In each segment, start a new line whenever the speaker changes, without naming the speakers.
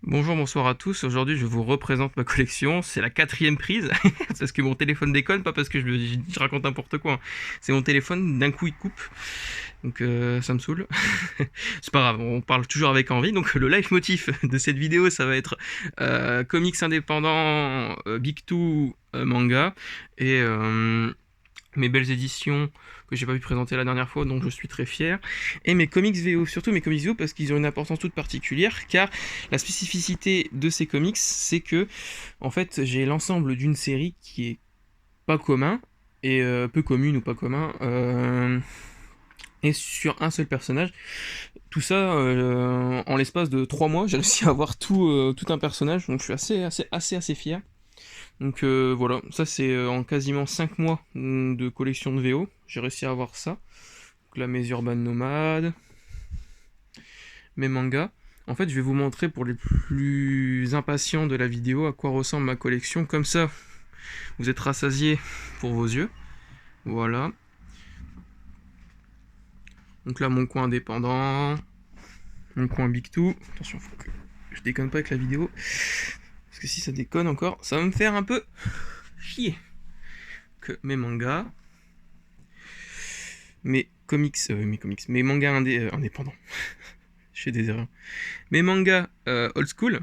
Bonjour, bonsoir à tous. Aujourd'hui, je vous représente ma collection. C'est la quatrième prise. Parce que mon téléphone déconne, pas parce que je raconte n'importe quoi, hein. C'est mon téléphone, d'un coup il coupe. Donc ça me saoule. C'est pas grave, on parle toujours avec envie. Donc le leitmotiv de cette vidéo, ça va être comics indépendants, Big Two, manga. Et mes belles éditions que j'ai pas pu présenter la dernière fois, dont je suis très fier, et mes comics VO, surtout mes comics VO parce qu'ils ont une importance toute particulière, car la spécificité de ces comics, c'est que, en fait, j'ai l'ensemble d'une série qui est pas commun, et peu commune ou pas commun, et sur un seul personnage. Tout ça, en l'espace de 3 mois, j'ai réussi à avoir tout un personnage, donc je suis assez fier. Donc voilà, ça c'est en quasiment 5 mois de collection de VO, j'ai réussi à avoir ça. Donc là mes Urban Nomades, mes mangas. En fait je vais vous montrer pour les plus impatients de la vidéo à quoi ressemble ma collection, comme ça vous êtes rassasiés pour vos yeux. Voilà. Donc là mon coin indépendant, mon coin Big Two. Attention, faut que je déconne pas avec la vidéo, parce que si ça déconne encore, ça va me faire un peu chier. Que mes mangas, mes mangas indépendants. Je fais des erreurs. Mes mangas old school,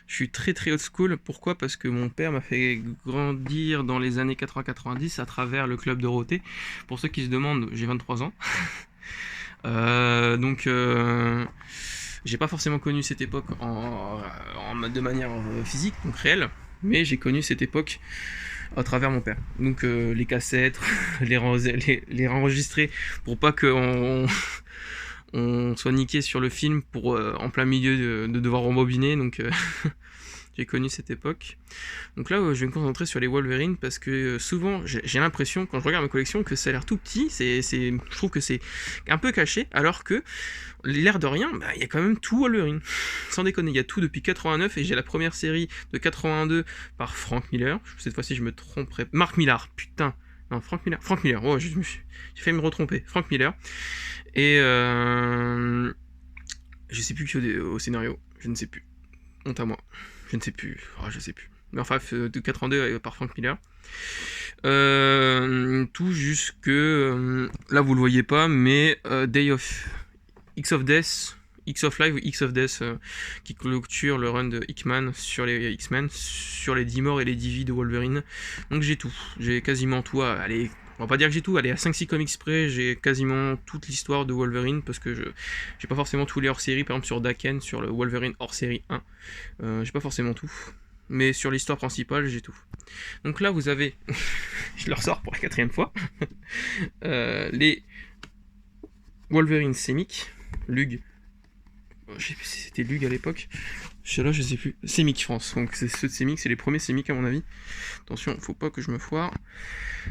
je suis très old school. Pourquoi? Parce que mon père m'a fait grandir dans les années 80-90 à travers le club Dorothée. Pour ceux qui se demandent, j'ai 23 ans. Donc, j'ai pas forcément connu cette époque de manière physique, donc réelle, mais j'ai connu cette époque à travers mon père. Donc les cassettes, les enregistrer pour pas on soit niqué sur le film pour en plein milieu de devoir rembobiner. Donc j'ai connu cette époque. Donc là, je vais me concentrer sur les Wolverine parce que souvent, j'ai l'impression, quand je regarde ma collection, que ça a l'air tout petit. Je trouve que c'est un peu caché, alors que l'air de rien, bah, il y a quand même tout Wolverine. Sans déconner, il y a tout depuis 89 et j'ai la première série de 82 par Frank Miller. Cette fois-ci, je me tromperai. Mark Millar, putain. Non, Frank Miller. Frank Miller. Oh, j'ai failli me retromper. Frank Miller. Et je sais plus qui au scénario. Je ne sais plus. Honte à moi. Je ne sais plus. Oh, je sais plus. Mais enfin, de 82 par Frank Miller. Tout jusque. Là, vous le voyez pas, mais Day of X of Death. X of Life ou X of Death qui clôture le run de Hickman sur les X-Men, sur les 10 morts et les 10 vies de Wolverine. Donc j'ai tout. J'ai quasiment tout. Allez, on va pas dire que j'ai tout, allez, à 5-6 comics près, j'ai quasiment toute l'histoire de Wolverine, parce que j'ai pas forcément tous les hors-séries, par exemple sur Daken, sur le Wolverine hors-série 1, j'ai pas forcément tout, mais sur l'histoire principale, j'ai tout. Donc là, vous avez, je le ressors pour la quatrième fois, les Wolverine Semic, Lug, je sais plus si c'était Lug à l'époque, là je sais plus, Semic France, donc c'est ceux de Semic, c'est les premiers Semic à mon avis. Attention, faut pas que je me foire,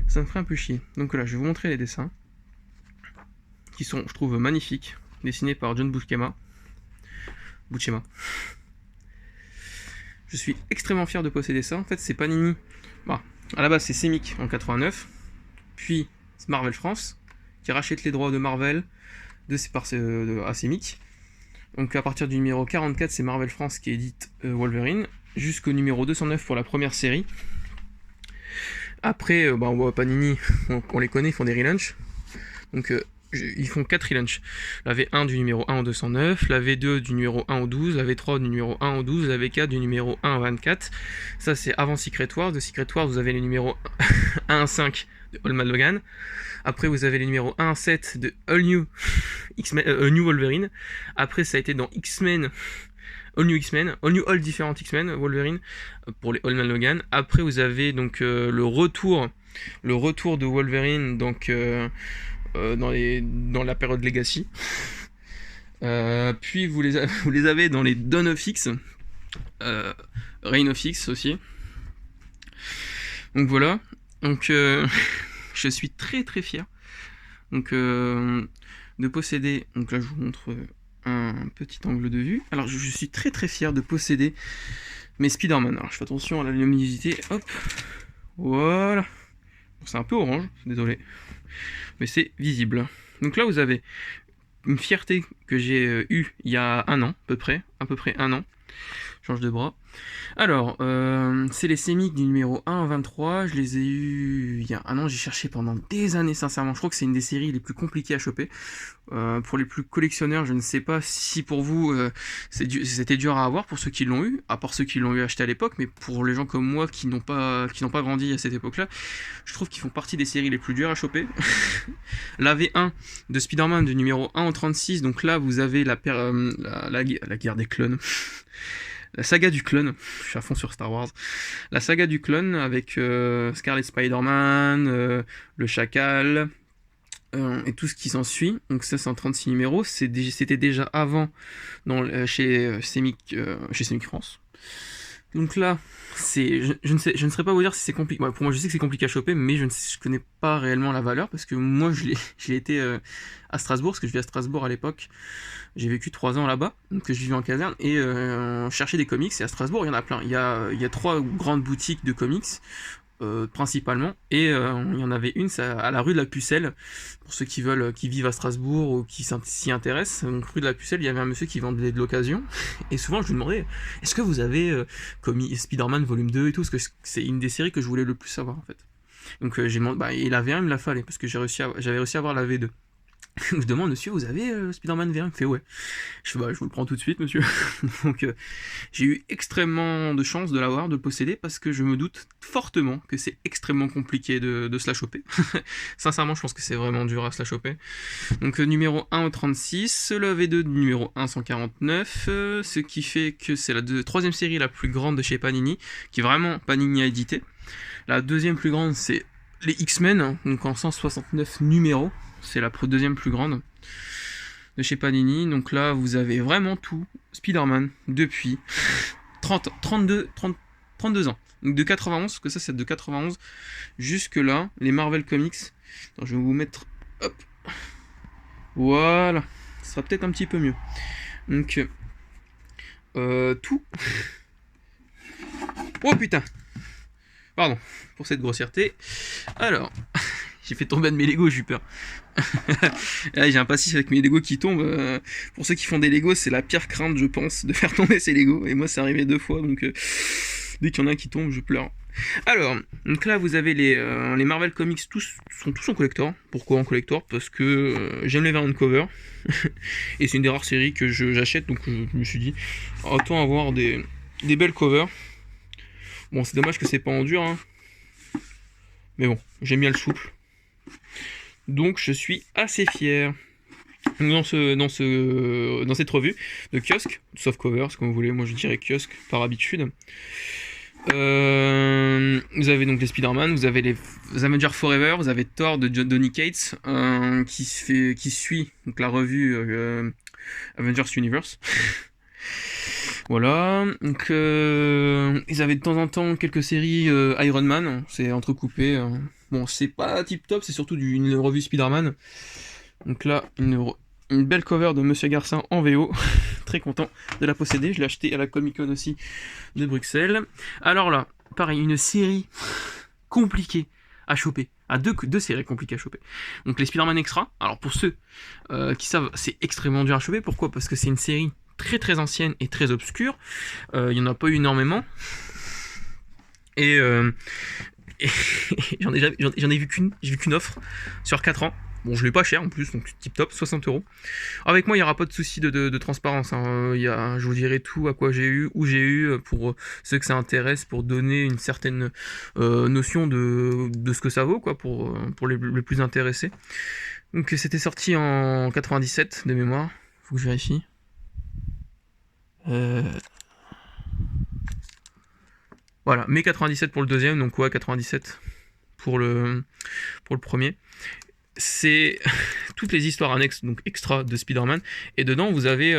ça me ferait un peu chier. Donc là, je vais vous montrer les dessins, qui sont, je trouve, magnifiques, dessinés par John Buscema. Je suis extrêmement fier de posséder ça. En fait, c'est Panini. Bah, à la base, c'est Semic en 89, puis Marvel France, qui rachète les droits de Marvel à Semic. Donc à partir du numéro 44, c'est Marvel France qui édite Wolverine, jusqu'au numéro 209 pour la première série. Après, Panini, on les connaît, ils font des relaunchs. Donc ils font 4 relaunchs. La V1 du numéro 1 au 209, la V2 du numéro 1 au 12, la V3 du numéro 1 au 12, la V4 du numéro 1 au 24. Ça c'est avant Secret Wars. De Secret Wars, vous avez les numéros 1 à 5 de Old Man Logan. Après, vous avez les numéros 1 à 7 de All New New Wolverine. Après, ça a été dans X-Men, All New X-Men, All New All Different X-Men, Wolverine, pour les Old Man Logan. Après, vous avez donc le retour de Wolverine, donc dans la période Legacy. Puis vous les avez dans les Dawn of X, Reign of X aussi. Donc voilà. Donc je suis très fier. Donc de posséder. Donc là je vous montre un petit angle de vue. Alors je suis très fier de posséder mes Spider-Man. Alors je fais attention à la luminosité. Hop. Voilà. C'est un peu orange, désolé. Mais c'est visible. Donc là vous avez une fierté que j'ai eue il y a un an, à peu près un an. Change de bras. Alors, c'est les sémiques du numéro 1 en 23. Je les ai eus il y a un an. J'ai cherché pendant des années, sincèrement. Je crois que c'est une des séries les plus compliquées à choper. Pour les plus collectionneurs, je ne sais pas si pour vous c'était dur à avoir pour ceux qui l'ont eu, à part ceux qui l'ont eu acheté à l'époque, mais pour les gens comme moi qui n'ont pas grandi à cette époque-là, je trouve qu'ils font partie des séries les plus dures à choper. La V1 de Spider-Man du numéro 1 en 36. Donc là, vous avez la guerre des clones. La saga du clone, je suis à fond sur Star Wars. La saga du clone avec Scarlet Spider-Man, le Chacal, et tout ce qui s'ensuit. Donc ça, c'est en 36 numéros. C'était déjà avant chez Semic France. Donc là, je ne saurais pas vous dire si c'est compliqué. Ouais, pour moi, je sais que c'est compliqué à choper, mais je connais pas réellement la valeur parce que moi, je l'ai été à Strasbourg, parce que je vis à Strasbourg à l'époque. J'ai vécu 3 ans là-bas, donc je vivais en caserne et cherchais des comics. Et à Strasbourg, il y en a plein. Il y a 3 grandes boutiques de comics. Principalement, et il y en avait une, c'est à la rue de la Pucelle, pour ceux qui vivent à Strasbourg ou qui s'y intéressent. Donc rue de la Pucelle, il y avait un monsieur qui vendait de l'occasion, et souvent je lui demandais, est-ce que vous avez Spider-Man volume 2 et tout, parce que c'est une des séries que je voulais le plus savoir en fait. Donc j'ai demandé, il avait un, il me l'a fallu, parce que j'avais réussi à avoir la V2. Je demande, monsieur, vous avez Spider-Man V1? Il me fait ouais. Je vous le prends tout de suite, monsieur. Donc j'ai eu extrêmement de chance de l'avoir, de le posséder, parce que je me doute fortement que c'est extrêmement compliqué de se la choper. Sincèrement, je pense que c'est vraiment dur à se la choper. Donc numéro 1 au 36, le V2 numéro 1 149, ce qui fait que c'est la troisième série la plus grande de chez Panini, qui est vraiment Panini a édité. La deuxième plus grande, c'est les X-Men, hein, donc en 169 numéros. C'est la deuxième plus grande de chez Panini. Donc là, vous avez vraiment tout. Spider-Man depuis 32 ans. Donc de 91, parce que ça c'est de 91 jusque là, les Marvel Comics. Alors, je vais vous mettre, hop, voilà, ça sera peut-être un petit peu mieux. Donc tout. Oh putain, pardon pour cette grossièreté. Alors, j'ai fait tomber un de mes Legos, j'ai eu peur. Là, j'ai un passif avec mes Legos qui tombent. Pour ceux qui font des Legos, c'est la pire crainte, je pense, de faire tomber ces Legos. Et moi, c'est arrivé 2 fois, donc dès qu'il y en a un qui tombe, je pleure. Alors, donc là, vous avez les Marvel Comics, sont tous en collector. Pourquoi en collector? Parce que j'aime les variantes cover. Et c'est une des rares séries que j'achète, donc je me suis dit, autant avoir des belles covers. Bon, c'est dommage que c'est pas en dur, hein. Mais bon, j'aime bien le souple. Donc je suis assez fier. Dans cette revue de kiosque, soft cover, comme vous voulez, moi je dirais kiosque par habitude. Vous avez donc les Spider-Man, vous avez les Avengers Forever, vous avez Thor de Donny Cates qui suit donc la revue Avengers Universe. Voilà, donc ils avaient de temps en temps quelques séries Iron Man, c'est entrecoupé. Bon, c'est pas tip top, c'est surtout une revue Spider-Man. Donc là, une belle cover de Monsieur Garcin en VO. Très content de la posséder. Je l'ai acheté à la Comic Con aussi de Bruxelles. Alors là, pareil, une série compliquée à choper. Deux séries compliquées à choper. Donc les Spider-Man Extra. Alors pour ceux qui savent, c'est extrêmement dur à choper. Pourquoi? Parce que c'est une série très très ancienne et très obscure. Il n'y en a pas eu énormément. Et j'en ai vu qu'une. J'ai vu qu'une offre sur 4 ans. Bon, je l'ai pas cher en plus, donc tip top, 60€. Avec moi, il n'y aura pas de souci de transparence. Hein. Je vous dirai tout à quoi j'ai eu, où j'ai eu, pour ceux que ça intéresse, pour donner une certaine notion de ce que ça vaut, quoi, pour les plus intéressés. Donc c'était sorti en 97 de mémoire. Faut que je vérifie. Voilà, mai 97 pour le deuxième, donc ouais, 97 pour le premier. C'est toutes les histoires annexes, donc extra de Spider-Man, et dedans vous avez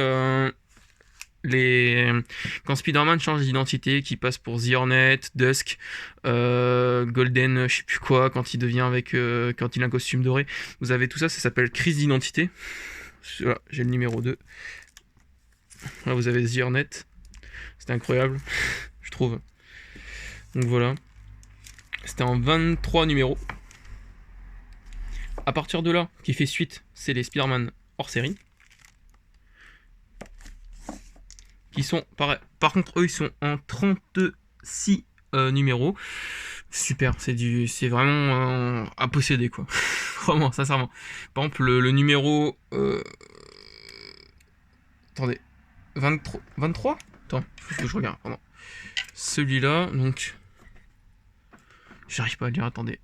quand Spider-Man change d'identité, qui passe pour The Hornet, Dusk, Golden, je sais plus quoi, quand il a un costume doré, vous avez tout ça, ça s'appelle crise d'identité. Voilà, j'ai le numéro 2. Là vous avez The Hornet, c'était incroyable, je trouve. Donc voilà, c'était en 23 numéros. À partir de là, qui fait suite, c'est les Spider-Man hors série. qui sont, par contre, eux, ils sont en 36 numéros. Super, c'est vraiment à posséder, quoi. Vraiment, sincèrement. Par exemple, le numéro... attendez, 23. Attends, faut que je regarde, pardon. Celui-là, donc... J'arrive pas à lire, attendez.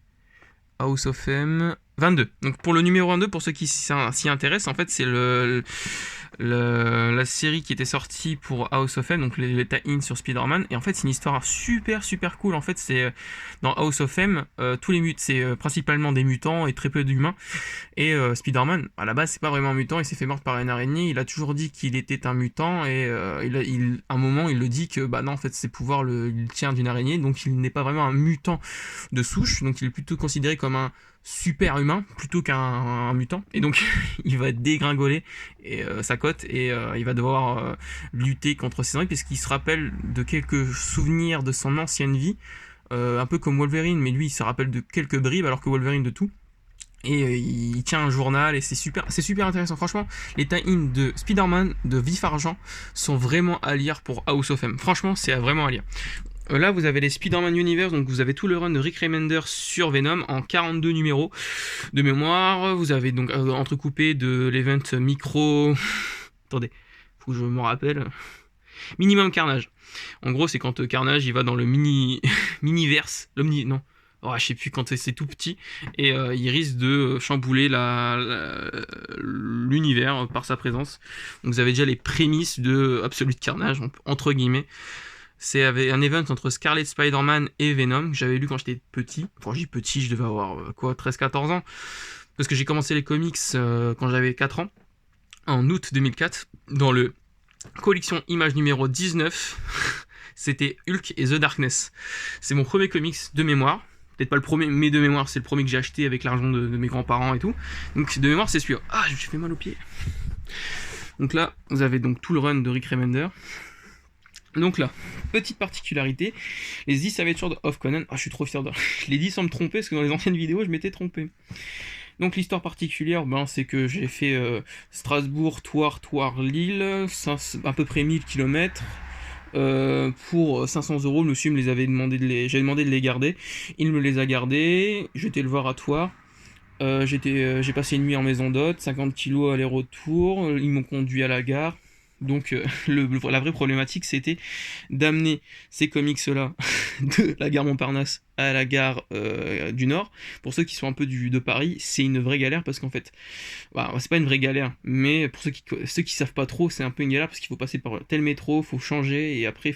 House of M 22. Donc pour le numéro 22, pour ceux qui s'y intéressent, en fait c'est la série qui était sortie pour House of M, donc les tie-ins sur Spider-Man. Et en fait c'est une histoire super cool. En fait c'est dans House of M, tous les c'est principalement des mutants et très peu d'humains. Et Spider-Man, à la base c'est pas vraiment un mutant, il s'est fait mordre par une araignée. Il a toujours dit qu'il était un mutant et à un moment il le dit que bah non en fait ses pouvoirs il tient d'une araignée, donc il n'est pas vraiment un mutant de souche, donc il est plutôt considéré comme un super humain plutôt qu'un mutant, et donc il va dégringoler sa cote et il va devoir lutter contre ses ennemis parce qu'il se rappelle de quelques souvenirs de son ancienne vie, un peu comme Wolverine, mais lui il se rappelle de quelques bribes alors que Wolverine de tout. Et il tient un journal et c'est super intéressant. Franchement, les tie-ins de Spider-Man, de Vif Argent sont vraiment à lire pour House of M. Franchement, c'est vraiment à lire. Là, vous avez les Spider-Man Universe, donc vous avez tout le run de Rick Remender sur Venom en 42 numéros de mémoire. Vous avez donc entrecoupé de l'event micro... Attendez, faut que je m'en rappelle. Minimum Carnage. En gros, c'est quand Carnage, il va dans le mini-verse. Non. Oh, je sais plus, quand c'est tout petit. Et il risque de chambouler l'univers par sa présence. Donc vous avez déjà les prémices de Absolute Carnage, entre guillemets. C'est un event entre Scarlet Spider-Man et Venom que j'avais lu quand j'étais petit. Quand je dis petit, je devais avoir 13-14 ans. Parce que j'ai commencé les comics quand j'avais 4 ans, en août 2004, dans le collection image numéro 19. C'était Hulk et The Darkness. C'est mon premier comics de mémoire. Peut-être pas le premier, mais de mémoire, c'est le premier que j'ai acheté avec l'argent de mes grands-parents et tout. Donc de mémoire, c'est celui-là. Ah, je me suis fait mal au pied. Donc là, vous avez donc tout le run de Rick Remender. Donc là, petite particularité, les 10 Avengers of Conan. Ah, je suis trop fier de... Je l'ai dit sans me tromper, parce que dans les anciennes vidéos, je m'étais trompé. Donc l'histoire particulière, c'est que j'ai fait Strasbourg, Thouars, Lille, à peu près 1000 km. Pour 500 €, le monsieur me les avait demandé j'avais demandé de les garder. Il me les a gardés, j'étais le voir à Thouars. J'ai passé une nuit en maison d'hôte, 50 kilos aller-retour, ils m'ont conduit à la gare. Donc la vraie problématique c'était d'amener ces comics-là de la gare Montparnasse à la gare du Nord. Pour ceux qui sont un peu de Paris, c'est une vraie galère parce qu'en fait, c'est pas une vraie galère, mais pour ceux qui savent pas trop, c'est un peu une galère parce qu'il faut passer par tel métro, faut changer et après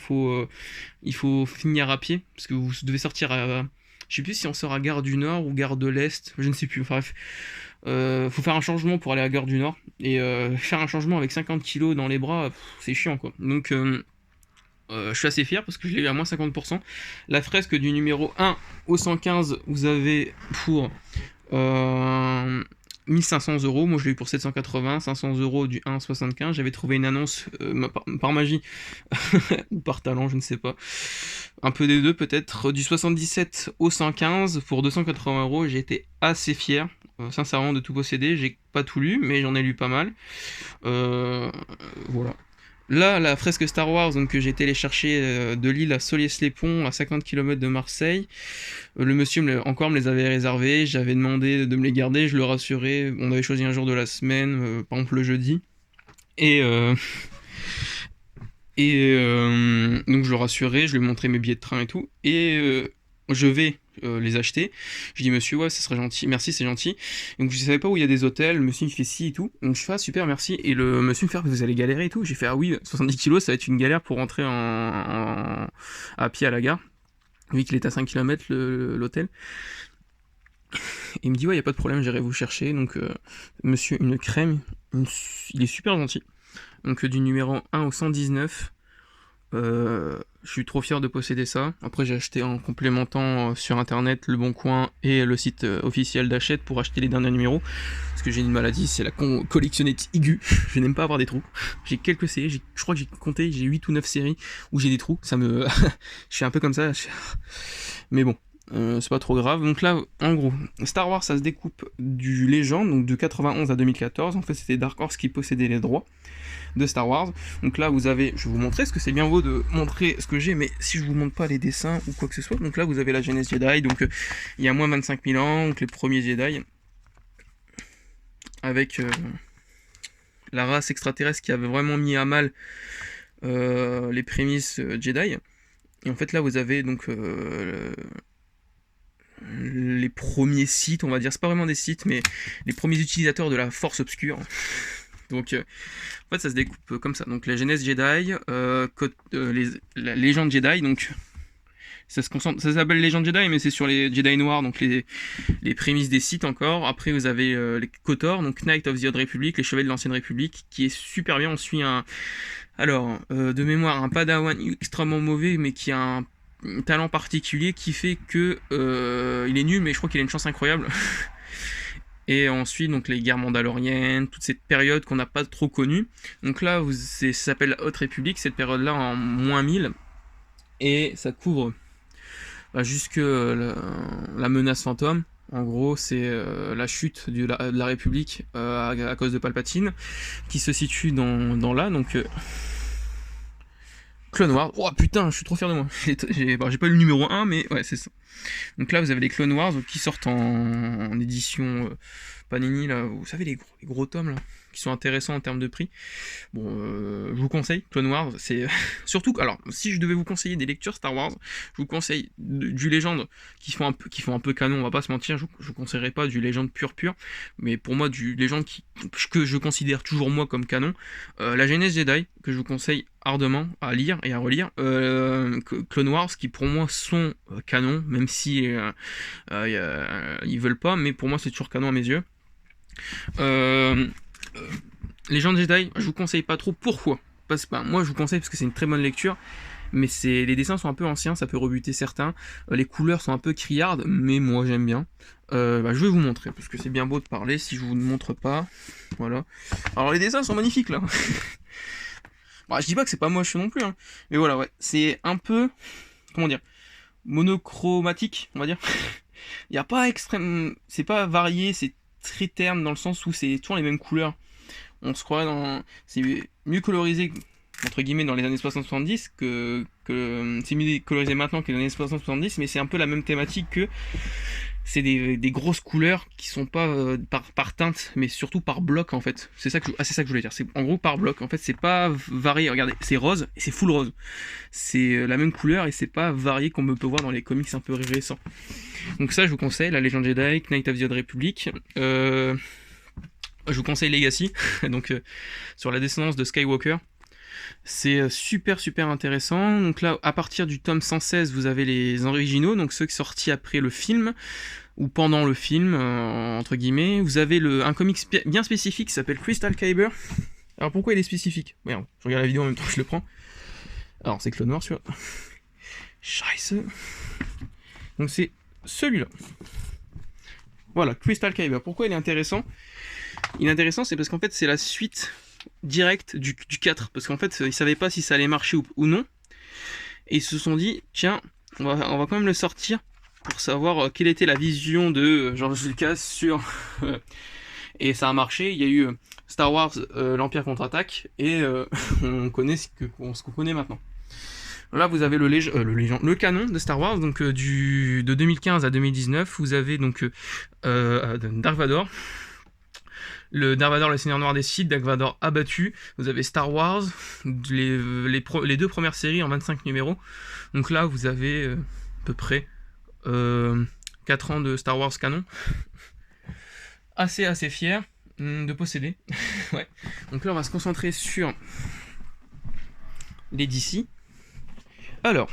il faut finir à pied parce que vous devez sortir à... Je sais plus si on sort à gare du Nord ou gare de l'Est, je ne sais plus, enfin bref. Faut faire un changement pour aller à la gare du Nord. Et faire un changement avec 50 kilos dans les bras, c'est chiant quoi. Donc je suis assez fier parce que je l'ai eu à moins 50%. La fresque du numéro 1 au 115, vous avez pour 1500 €. Moi je l'ai eu pour 780, 500 € du 1 à 75. J'avais trouvé une annonce par magie ou par talent, je ne sais pas. Un peu des deux peut-être. Du 77 au 115 pour 280 €. J'ai été assez fier. Sincèrement de tout posséder, j'ai pas tout lu mais j'en ai lu pas mal, voilà. Là la fresque Star Wars donc, que j'ai été les chercher de Lille à Soliès-les-Ponts à 50 km de Marseille, le monsieur me les avait réservés, j'avais demandé de me les garder, je le rassurais, on avait choisi un jour de la semaine, par exemple le jeudi, et donc je le rassurais, je lui montrais mes billets de train et tout, et je vais les acheter. Je dis monsieur, ouais, ça serait gentil, merci, c'est gentil. Donc je savais pas où il y a des hôtels, le monsieur il fait si et tout. Donc je fais super, merci. Et le monsieur me fait, vous allez galérer et tout. J'ai fait, ah oui, 70 kilos, ça va être une galère pour rentrer à pied à la gare, vu qu'il est à 5 km l'hôtel. Il me dit, ouais, y a pas de problème, j'irai vous chercher. Donc monsieur, une crème, il est super gentil. Donc du numéro 1 au 119. Je suis trop fier de posséder ça. Après j'ai acheté en complémentant sur internet Le Bon Coin et le site officiel d'Hachette pour acheter les derniers numéros. Parce que j'ai une maladie, c'est la collectionnette aiguë. Je n'aime pas avoir des trous. J'ai quelques séries, je crois que j'ai compté, j'ai 8 ou 9 séries où j'ai des trous. Ça me... je suis un peu comme ça. Mais bon, c'est pas trop grave. Donc là, en gros, Star Wars ça se découpe du Légende, donc de 91 à 2014. En fait c'était Dark Horse qui possédait les droits. de Star Wars. Donc là vous avez, je vais vous montrer, parce que c'est bien beau de montrer ce que j'ai, mais si je vous montre pas les dessins ou quoi que ce soit, donc là vous avez la genèse Jedi, donc il y a moins 25 000 ans, donc les premiers Jedi, avec la race extraterrestre qui avait vraiment mis à mal les prémices Jedi. Et en fait là vous avez donc les premiers sites, on va dire, c'est pas vraiment des sites, mais les premiers utilisateurs de la force obscure. Donc en fait ça se découpe comme ça. Donc la genèse Jedi, la légende Jedi, donc ça s'appelle légende Jedi, mais c'est sur les Jedi noirs, donc les prémices des sites encore. Après vous avez les KOTOR, donc Knight of the Old Republic, les chevaliers de l'ancienne République, qui est super bien. On suit de mémoire, un padawan extrêmement mauvais, mais qui a un talent particulier qui fait que il est nul, mais je crois qu'il a une chance incroyable. Et ensuite donc les guerres mandaloriennes, toute cette période qu'on n'a pas trop connue. Donc là ça s'appelle la Haute République, cette période là en moins 1000, et ça couvre jusque la menace fantôme. En gros c'est la chute de la République à cause de Palpatine, qui se situe dans là, donc Clone Wars. Oh putain, je suis trop fier de moi. J'ai pas eu le numéro 1, mais ouais, c'est ça. Donc là, vous avez les Clone Wars qui sortent en édition Panini, là. Vous savez, les gros tomes, là, qui sont intéressants en termes de prix. Bon, je vous conseille, Clone Wars, c'est... Surtout, alors, si je devais vous conseiller des lectures Star Wars, je vous conseille du Légende, qui font un peu canon, on va pas se mentir, je vous conseillerais pas du Légende pur, mais pour moi, du Légende que je considère toujours moi comme canon, la Genèse Jedi, que je vous conseille ardemment à lire et à relire, Clone Wars, qui pour moi sont canon, même si ils veulent pas, mais pour moi c'est toujours canon à mes yeux. Légende Jedi, je vous conseille pas trop. Pourquoi ? Parce que moi je vous conseille parce que c'est une très bonne lecture, mais les dessins sont un peu anciens, ça peut rebuter certains. Les couleurs sont un peu criardes, mais moi j'aime bien. Je vais vous montrer parce que c'est bien beau de parler si je vous ne montre pas. Voilà. Alors les dessins sont magnifiques là. Je dis pas que c'est pas moche non plus, hein. Mais voilà, ouais, c'est un peu, comment dire, monochromatique, on va dire. Il y a pas extrême, c'est pas varié, c'est très terne dans le sens où c'est toujours les mêmes couleurs. On se croirait c'est mieux colorisé entre guillemets dans les années 60-70 que c'est mieux colorisé maintenant que dans les années 60-70, mais c'est un peu la même thématique que c'est des grosses couleurs qui sont pas par teinte, mais surtout par bloc en fait. C'est ça que je voulais dire. C'est en gros par bloc. En fait, c'est pas varié. Regardez, c'est rose et c'est full rose. C'est la même couleur et c'est pas varié comme on peut voir dans les comics un peu récents. Donc ça, je vous conseille la Légende Jedi, Knight of the Old Republic. Je vous conseille Legacy, donc sur la descendance de Skywalker. C'est super intéressant. Donc là, à partir du tome 116, vous avez les originaux, donc ceux qui sont sortis après le film ou pendant le film, entre guillemets. Vous avez un comic bien spécifique qui s'appelle Crystal Kyber. Alors pourquoi il est spécifique ? Merde, je regarde la vidéo en même temps que je le prends. Alors c'est Clone Wars, celui-là. Scheiße. Donc c'est celui-là. Voilà, Crystal Kyber. Pourquoi il est intéressant ? Il est intéressant, c'est parce qu'en fait c'est la suite direct du 4, parce qu'en fait ils savaient pas si ça allait marcher ou non, et ils se sont dit tiens on va quand même le sortir pour savoir quelle était la vision de George Lucas sur et ça a marché. Il y a eu Star Wars l'Empire contre-attaque, et on connaît ce qu'on connaît maintenant. Là vous avez le canon de Star Wars, donc de 2015 à 2019. Vous avez donc Dark Vador, le Dark Vador, le Seigneur Noir des Sith, Dark Vador abattu. Vous avez Star Wars, les deux premières séries en 25 numéros. Donc là, vous avez à peu près 4 ans de Star Wars canon. Assez fier de posséder. Ouais. Donc là, on va se concentrer sur les DC. Alors,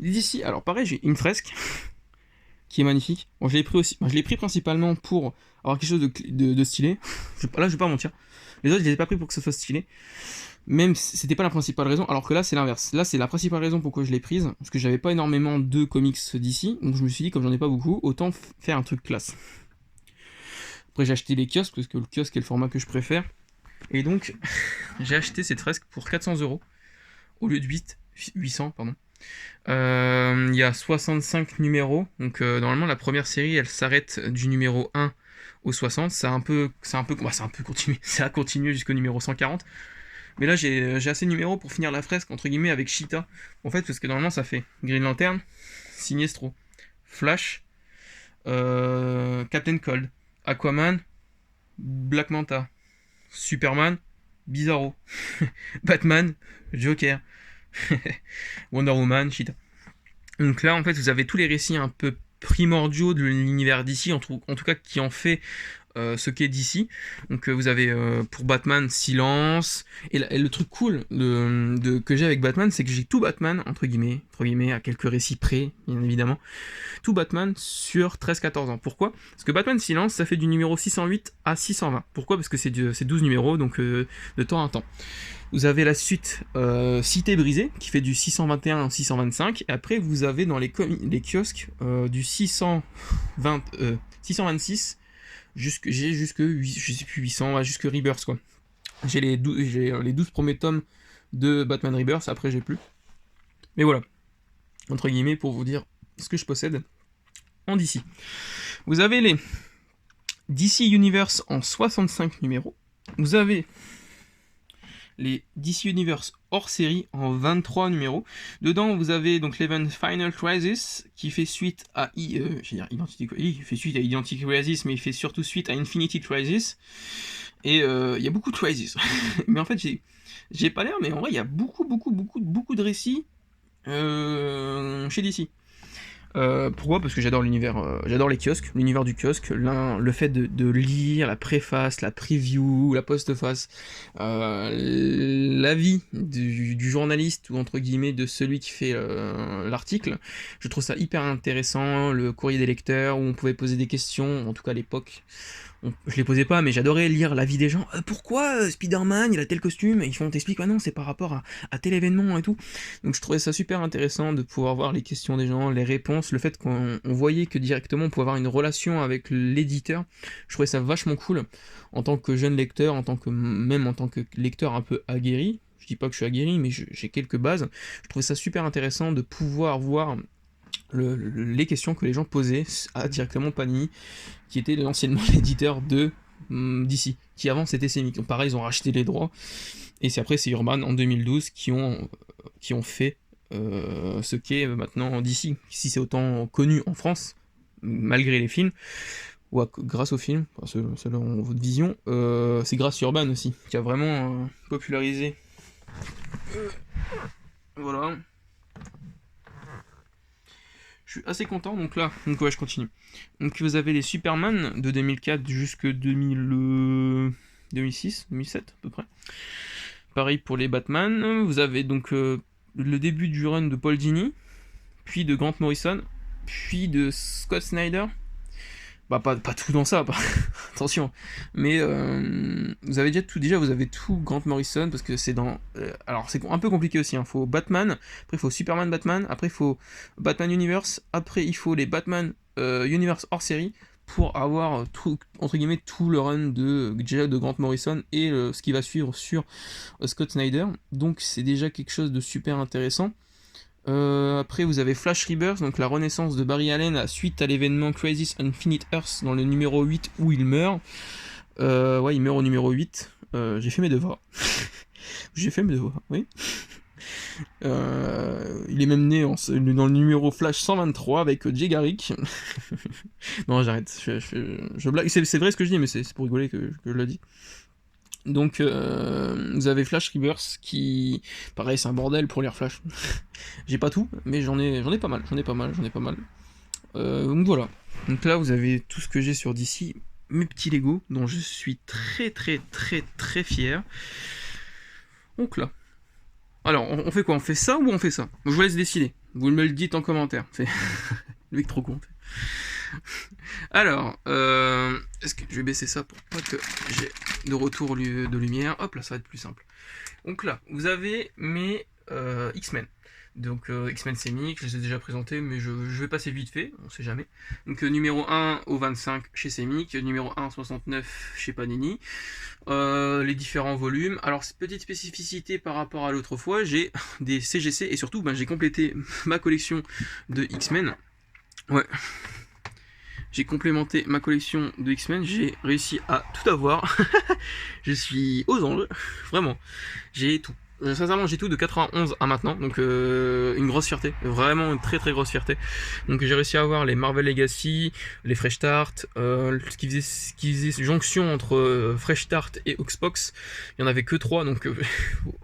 les DC, alors pareil, j'ai une fresque qui est magnifique. Bon, je l'ai pris principalement pour avoir quelque chose de stylé. Là, je vais pas mentir. Les autres, je les ai pas pris pour que ce soit stylé. Même si c'était pas la principale raison, alors que là, c'est l'inverse. Là, c'est la principale raison pourquoi je l'ai prise. Parce que j'avais pas énormément de comics d'ici. Donc je me suis dit, comme j'en ai pas beaucoup, autant faire un truc classe. Après, j'ai acheté les kiosques, parce que le kiosque est le format que je préfère. Et donc, j'ai acheté cette fresque pour 400€. Au lieu de 800, pardon. Il y a 65 numéros, donc normalement la première série elle s'arrête du numéro 1 au 60. Ça a un peu continué, ça a continué jusqu'au numéro 140. Mais là, j'ai assez de numéros pour finir la fresque, entre guillemets, avec Cheetah. En fait, parce que normalement, ça fait Green Lantern, Sinestro, Flash, Captain Cold, Aquaman, Black Manta, Superman, Bizarro, Batman, Joker, Wonder Woman, Cheetah. Donc là, en fait, vous avez tous les récits un peu primordiaux de l'univers d'ici, en tout cas qui en fait ce qu'est d'ici. Donc vous avez pour Batman Silence. Et le truc cool que j'ai avec Batman, c'est que j'ai tout Batman, entre guillemets, à quelques récits près, bien évidemment. Tout Batman sur 13-14 ans. Pourquoi ? Parce que Batman Silence, ça fait du numéro 608 à 620. Pourquoi ? Parce que c'est 12 numéros, donc de temps en temps. Vous avez la suite Cité Brisée, qui fait du 621 à 625. Et après, vous avez dans les kiosques du 626 jusque 800, jusque Rebirth, quoi. J'ai les 12 premiers tomes de Batman Rebirth, après j'ai plus. Mais voilà, entre guillemets, pour vous dire ce que je possède en DC. Vous avez les DC Universe en 65 numéros. Vous avez les DC Universe hors série en 23 numéros. Dedans, vous avez donc l'event Final Crisis qui fait suite à il fait suite à Identity Crisis, mais il fait surtout suite à Infinity Crisis. Et il y a beaucoup de Crisis. Mais en fait, j'ai pas l'air, mais en vrai, il y a beaucoup de récits chez DC. Pourquoi ? Parce que j'adore l'univers, j'adore les kiosques, l'univers du kiosque, le fait de lire la préface, la preview, la postface, l'avis du journaliste ou entre guillemets de celui qui fait l'article. Je trouve ça hyper intéressant, le courrier des lecteurs où on pouvait poser des questions, en tout cas à l'époque. Je les posais pas, mais j'adorais lire l'avis des gens. Pourquoi Spider-Man, il a tel costume ? Et on t'explique, non, c'est par rapport à tel événement et tout. Donc je trouvais ça super intéressant de pouvoir voir les questions des gens, les réponses, le fait qu'on voyait que directement on pouvait avoir une relation avec l'éditeur. Je trouvais ça vachement cool en tant que jeune lecteur, en tant que lecteur un peu aguerri. Je dis pas que je suis aguerri, mais j'ai quelques bases. Je trouvais ça super intéressant de pouvoir voir les questions que les gens posaient à directement Panini, qui était anciennement l'éditeur de DC, qui avant c'était Semic. Donc pareil, ils ont racheté les droits, et c'est Urban en 2012 qui ont fait ce qu'est maintenant DC. Si c'est autant connu en France, malgré les films, ou grâce aux films, selon votre vision, c'est grâce à Urban aussi, qui a vraiment popularisé. Voilà. Je suis assez content, donc je continue. Donc vous avez les Superman de 2004 jusque 2006, 2007 à peu près. Pareil pour les Batman. Vous avez donc le début du run de Paul Dini, puis de Grant Morrison, puis de Scott Snyder. Pas tout dans ça, attention. Mais vous avez vous avez tout Grant Morrison, parce que c'est dans... alors c'est un peu compliqué aussi, il faut Batman, après il faut Superman Batman, après il faut Batman Universe, après il faut les Batman Universe hors série, pour avoir entre guillemets tout le run de Grant Morrison et ce qui va suivre sur Scott Snyder. Donc c'est déjà quelque chose de super intéressant. Après vous avez Flash Rebirth, donc la renaissance de Barry Allen suite à l'événement Crisis on Infinite Earths dans le numéro 8 où il meurt. Il meurt au numéro 8. J'ai fait mes devoirs. Oui. Il est même né dans le numéro Flash 123 avec Jay Garrick. Non, j'arrête. Je blague. C'est vrai ce que je dis, mais c'est pour rigoler que je le dis. Donc vous avez Flash Rebirth qui, pareil, c'est un bordel pour lire Flash. J'ai pas tout, mais j'en ai pas mal. Donc voilà. Donc là vous avez tout ce que j'ai sur DC, mes petits Lego dont je suis très fier. Donc là. Alors on fait quoi ? On fait ça ou on fait ça ? Je vous laisse décider. Vous me le dites en commentaire. C'est le mec trop con. Alors, est-ce que je vais baisser ça pour pas que j'ai de retour de lumière. Hop là, ça va être plus simple. Donc là, vous avez mes X-Men. Donc X-Men Semic, je les ai déjà présentés, mais je vais passer vite fait, on sait jamais. Donc numéro 1 au 25 chez Semic, numéro 1 69 chez Panini. Les différents volumes. Alors petite spécificité par rapport à l'autre fois, j'ai des CGC et surtout j'ai complété ma collection de X-Men. Ouais. j'ai complémenté ma collection de X-Men, j'ai réussi à tout avoir. Je suis aux anges, vraiment. J'ai tout. Sincèrement, j'ai tout de 91 à maintenant, donc une grosse fierté, vraiment une très très grosse fierté. Donc j'ai réussi à avoir les Marvel Legacy, les Fresh Start, ce qui faisait jonction entre Fresh Start et Xbox. Il y en avait que 3, donc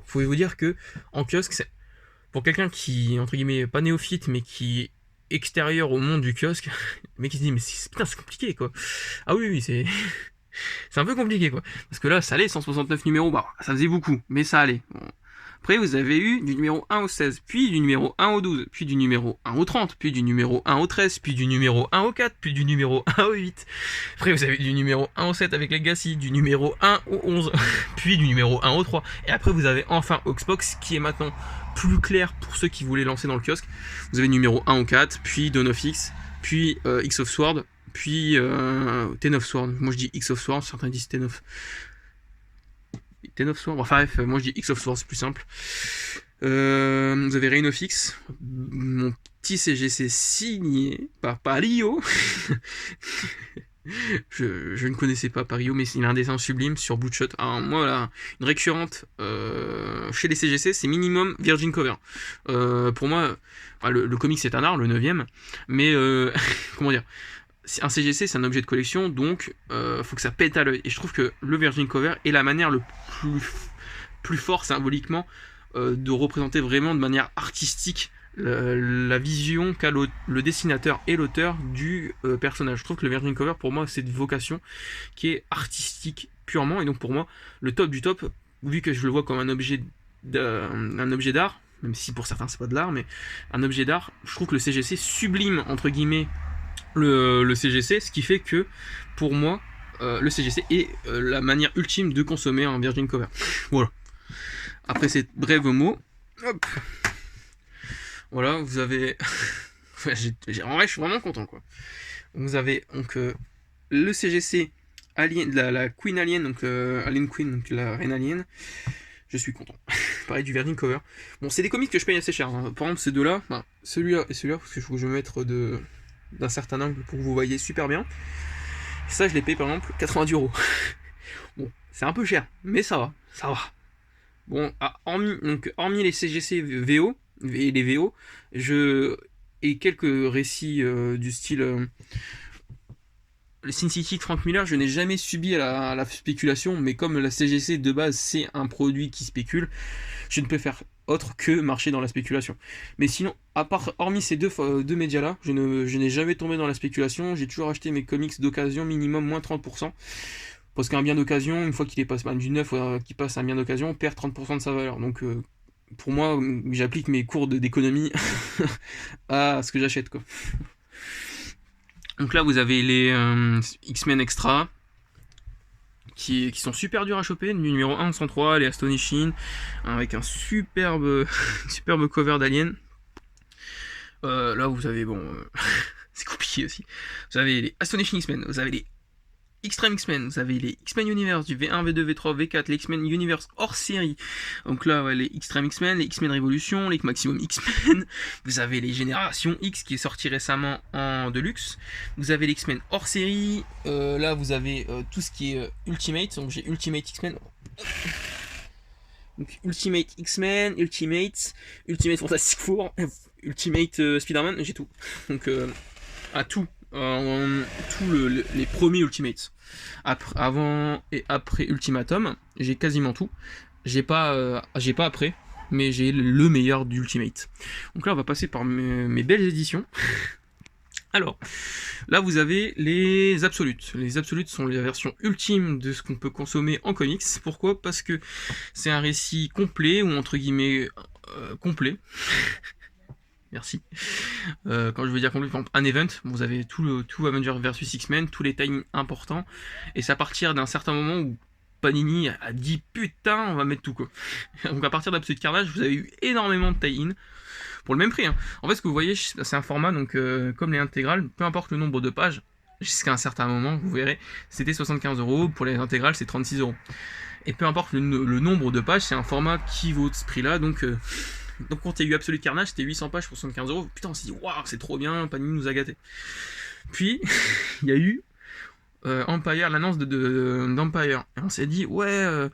faut vous dire que en kiosque, c'est pour quelqu'un qui entre guillemets pas néophyte, mais qui est extérieur au monde du kiosque, mais qui se dit mais putain c'est compliqué quoi. Ah oui c'est c'est un peu compliqué quoi. Parce que là ça allait 169 numéros, bah ça faisait beaucoup, mais ça allait. Bon. Après, vous avez eu du numéro 1 au 16, puis du numéro 1 au 12, puis du numéro 1 au 30, puis du numéro 1 au 13, puis du numéro 1 au 4, puis du numéro 1 au 8. Après, vous avez du numéro 1 au 7 avec Legacy, du numéro 1 au 11, puis du numéro 1 au 3. Et après, vous avez enfin Xbox qui est maintenant plus clair pour ceux qui voulaient lancer dans le kiosque. Vous avez numéro 1 au 4, puis Dawn of X, puis X of Sword, puis Ten of Sword. Moi, je dis X of Sword, certains disent Ten of Sword, enfin bref, moi je dis X of Sword, c'est plus simple. Vous avez Reign of X, mon petit CGC signé par Pario. je ne connaissais pas Pario, mais il a un dessin sublime sur Bloodshot. Alors moi là, une récurrente chez les CGC, c'est minimum Virgin Cover. Pour moi, le comic c'est un art, le 9ème, mais comment dire, un CGC c'est un objet de collection, donc faut que ça pète à l'œil. Et je trouve que le Virgin Cover est la manière le plus fort symboliquement de représenter vraiment de manière artistique la vision qu'a le dessinateur et l'auteur du personnage. Je trouve que le Virgin Cover pour moi c'est une vocation qui est artistique purement, et donc pour moi le top du top, vu que je le vois comme un objet d'art, même si pour certains c'est pas de l'art, mais un objet d'art, je trouve que le CGC sublime entre guillemets le CGC, ce qui fait que pour moi le CGC est la manière ultime de consommer un Virgin Cover. Voilà. Après ces brèves mots, hop, voilà, vous avez en vrai je suis vraiment content quoi. Vous avez donc le CGC Alien, la Queen Alien, donc Alien Queen, donc la reine alien. Je suis content. Pareil du Virgin Cover. Bon, c'est des comics que je paye assez cher, hein. Par exemple ces deux là, enfin, celui-là et celui-là, parce que je vais me mettre d'un certain angle pour que vous voyez super bien. Ça, je l'ai payé par exemple 90€. Bon, c'est un peu cher, mais ça va. Bon, hormis les CGC VO et les VO, et quelques récits du style le Sin City de Frank Miller, je n'ai jamais subi à la spéculation, mais comme la CGC de base c'est un produit qui spécule, je ne peux faire autre que marcher dans la spéculation. Mais sinon, hormis ces deux médias-là, je n'ai jamais tombé dans la spéculation. J'ai toujours acheté mes comics d'occasion minimum moins 30%. Parce qu'un bien d'occasion, une fois qu'il est passé du neuf qui passe à un bien d'occasion, on perd 30% de sa valeur. Donc pour moi, j'applique mes cours d'économie à ce que j'achète quoi. Donc là vous avez les X-Men Extra qui sont super durs à choper, du numéro 1 au 103, les Astonishing, avec un superbe cover d'Alien. Là vous avez c'est compliqué aussi. Vous avez les Astonishing X-Men, vous avez les Extreme X-Men, vous avez les X-Men Universe du V1, V2, V3, V4, les X-Men Universe hors série. Donc là, ouais, les Extreme X-Men, les X-Men Révolution, les Maximum X-Men. Vous avez les Génération X qui est sorti récemment en Deluxe. Vous avez les X-Men hors série. Là, vous avez tout ce qui est Ultimate. Donc j'ai Ultimate X-Men. Donc Ultimate X-Men, Ultimate Fantastic Four, Ultimate Spider-Man, j'ai tout. Donc à tout. Les premiers Ultimates. Avant et après Ultimatum, j'ai quasiment tout. J'ai pas après, mais j'ai le meilleur du Ultimate. Donc là, on va passer par mes belles éditions. Alors, là vous avez les Absolutes. Les Absolutes sont la version ultime de ce qu'on peut consommer en comics. Pourquoi ? Parce que c'est un récit complet, ou entre guillemets complet. Merci. Quand je veux dire complet, par exemple, un event, vous avez tout Avengers vs X-Men, tous les times importants, et c'est à partir d'un certain moment où Panini a dit putain, on va mettre tout quoi. Donc à partir d'Absolute Carnage, vous avez eu énormément de tie-in pour le même prix. Hein. En fait, ce que vous voyez, c'est un format, donc comme les intégrales, peu importe le nombre de pages, jusqu'à un certain moment, vous verrez, c'était 75€, pour les intégrales, c'est 36€. Et peu importe le nombre de pages, c'est un format qui vaut ce prix-là, donc Donc quand il y a eu Absolute Carnage, c'était 800 pages pour 75€. Putain, on s'est dit, waouh, c'est trop bien, Panini nous a gâtés. Puis, il y a eu Empire, l'annonce d'Empire. Et on s'est dit, ouais,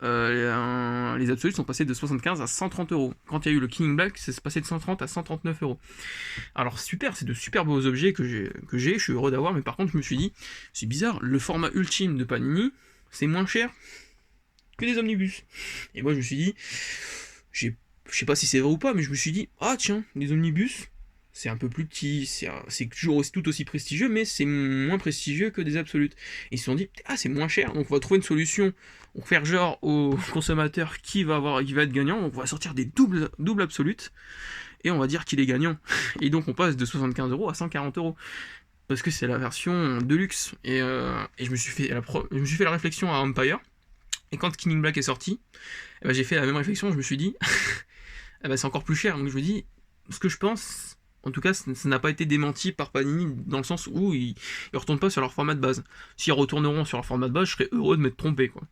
les Absolutes sont passés de 75 à 130€. Quand il y a eu le King in Black, c'est passé de 130 à 139€. Alors super, c'est de super beaux objets que j'ai, je suis heureux d'avoir, mais par contre je me suis dit, c'est bizarre, le format ultime de Panini, c'est moins cher que des omnibus. Et moi je me suis dit, je sais pas si c'est vrai ou pas, mais je me suis dit, ah tiens, les omnibus, c'est un peu plus petit, c'est toujours tout aussi prestigieux, mais c'est moins prestigieux que des absolutes. Et ils se sont dit, ah c'est moins cher, donc on va trouver une solution, on va faire genre au consommateur qui va être gagnant, donc on va sortir des doubles absolutes, et on va dire qu'il est gagnant. Et donc on passe de 75€ à 140€. Parce que c'est la version Deluxe. Et je me suis fait la réflexion à Empire. Et quand King in Black est sorti, eh ben, j'ai fait la même réflexion, je me suis dit, eh ben, c'est encore plus cher. Donc je me dis, ce que je pense, en tout cas, ça n'a pas été démenti par Panini dans le sens où ils retournent pas sur leur format de base. S'ils retourneront sur leur format de base, je serais heureux de m'être trompé, quoi.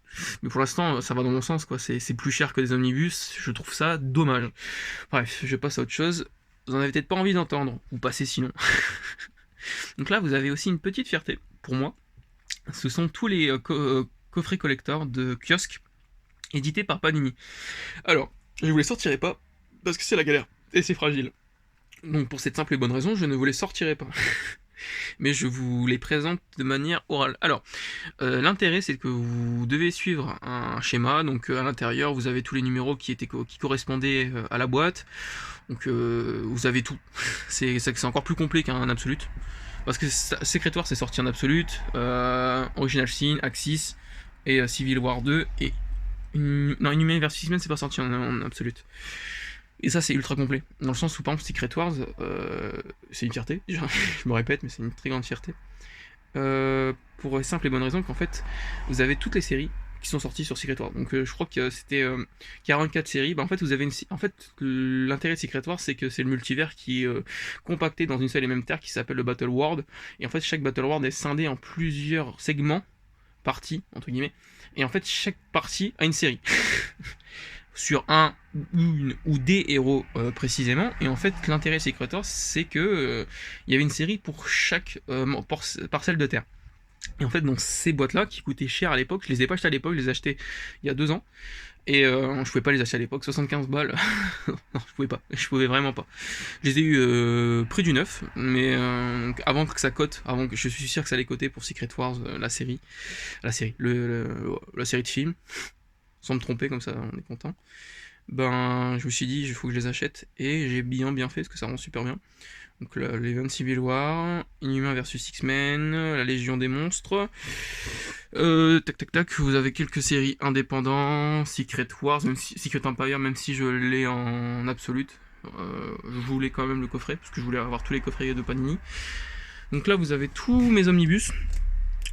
Mais pour l'instant, ça va dans mon sens, quoi. C'est plus cher que des omnibus, je trouve ça dommage. Bref, je passe à autre chose. Vous en avez peut-être pas envie d'entendre, ou passer sinon. Donc là, vous avez aussi une petite fierté, pour moi. Ce sont tous les coffrets collector de kiosque édités par Panini. Alors, je vous les sortirai pas, parce que c'est la galère, et c'est fragile. Donc pour cette simple et bonne raison, je ne vous les sortirai pas. Mais je vous les présente de manière orale. Alors, l'intérêt c'est que vous devez suivre un schéma, donc à l'intérieur vous avez tous les numéros qui correspondaient à la boîte, donc vous avez tout. C'est encore plus complet qu'un absolute, parce que Secret Wars c'est sorti en absolute, Original Sin, Axis, et Civil War 2, et Inhuman vs X-Men c'est pas sorti en absolute. Et ça c'est ultra complet, dans le sens où par exemple Secret Wars, c'est une fierté, je me répète, mais c'est une très grande fierté. Pour la simple et bonne raison qu'en fait, vous avez toutes les séries qui sont sorties sur Secret Wars. Donc je crois que c'était 44 séries. Bah, en fait, vous avez l'intérêt de Secret Wars, c'est que c'est le multivers qui est compacté dans une seule et même terre qui s'appelle le Battle World. Et en fait, chaque Battle World est scindé en plusieurs segments, parties, entre guillemets. Et en fait, chaque partie a une série. Sur un ou des héros précisément. Et en fait, l'intérêt Secret Wars, c'est que il y avait une série pour chaque parcelle de terre. Et en fait, donc ces boîtes-là, qui coûtaient cher à l'époque, je les ai pas achetées à l'époque, je les ai achetées il y a 2 ans. Et je pouvais pas les acheter à l'époque, 75 balles. Non, je pouvais vraiment pas. Je les ai eu près du neuf, mais avant que ça cote, avant que je suis sûr que ça allait coter pour Secret Wars, la série de films, sans me tromper, comme ça on est content. Ben, je me suis dit, il faut que je les achète, et j'ai bien fait, parce que ça rend super bien. Donc l'Event Civil War, Inhuman vs X-Men, la Légion des monstres. Tac, vous avez quelques séries indépendantes, Secret Wars, Secret Empire, même si je l'ai en absolute. Je voulais quand même le coffret, parce que je voulais avoir tous les coffrets de Panini. Donc là, vous avez tous mes omnibus.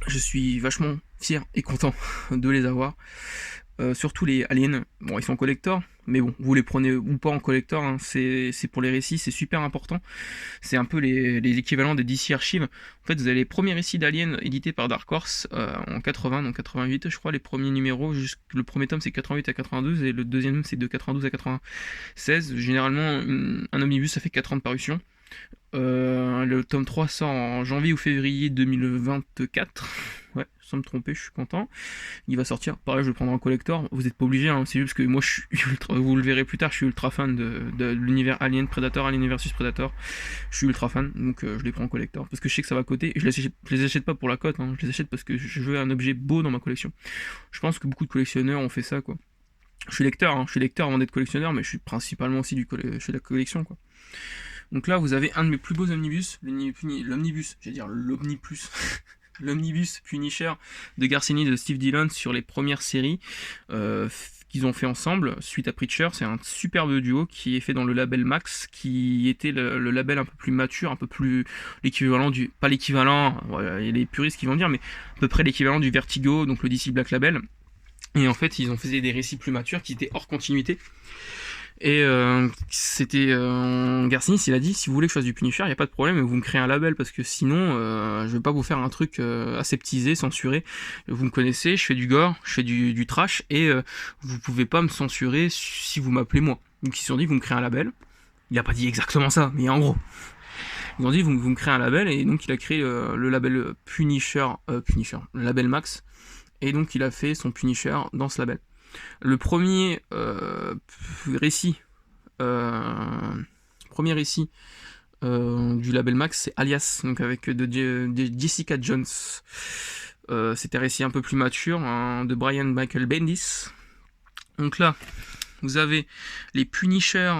Je suis vachement fier et content de les avoir. Surtout les aliens, bon ils sont collector, mais bon, vous les prenez ou pas en collector, hein, c'est pour les récits, c'est super important. C'est un peu les équivalents des DC Archives. En fait, vous avez les premiers récits d'Alien édités par Dark Horse en 80, donc 88, je crois, les premiers numéros, le premier tome c'est 88 à 92, et le deuxième c'est de 92 à 96. Généralement, un omnibus ça fait 4 ans de parution. Le tome 3 sort en janvier ou février 2024. Ouais, sans me tromper, je suis content. Il va sortir. Pareil, je le prendrai en collector. Vous n'êtes pas obligé, hein, c'est juste parce que moi, vous le verrez plus tard, je suis ultra fan de l'univers Alien Predator, Alien vs Predator. Je suis ultra fan, donc je les prends en collector parce que je sais que ça va coter. Je les achète pas pour la cote, hein, je les achète parce que je veux un objet beau dans ma collection. Je pense que beaucoup de collectionneurs ont fait ça, quoi. Je suis lecteur avant d'être collectionneur, mais je suis principalement aussi je fais de la collection, quoi. Donc là, vous avez un de mes plus beaux omnibus, l'omnibus, j'allais dire l'omnibus, l'omnibus Punisher de Garcini de Steve Dillon sur les premières séries qu'ils ont fait ensemble suite à Preacher. C'est un superbe duo qui est fait dans le label Max, qui était le label un peu plus mature, un peu plus l'équivalent pas l'équivalent, il y a les puristes qui vont dire, mais à peu près l'équivalent du Vertigo, donc le DC Black Label. Et en fait, ils ont fait des récits plus matures qui étaient hors continuité. Et c'était Garcinis, il a dit, si vous voulez que je fasse du Punisher, il n'y a pas de problème, mais vous me créez un label, parce que sinon je vais pas vous faire un truc aseptisé, censuré. Vous me connaissez, je fais du gore, je fais du trash, et vous pouvez pas me censurer si vous m'appelez moi. Donc ils se sont dit, vous me créez un label. Il a pas dit exactement ça, mais en gros. Ils ont dit, vous me créez un label, et donc il a créé le label Punisher, le label Max, et donc il a fait son Punisher dans ce label. Le premier récit du label Max, c'est Alias, donc avec de Jessica Jones. C'était un récit un peu plus mature, hein, de Brian Michael Bendis. Donc là, vous avez les Punisher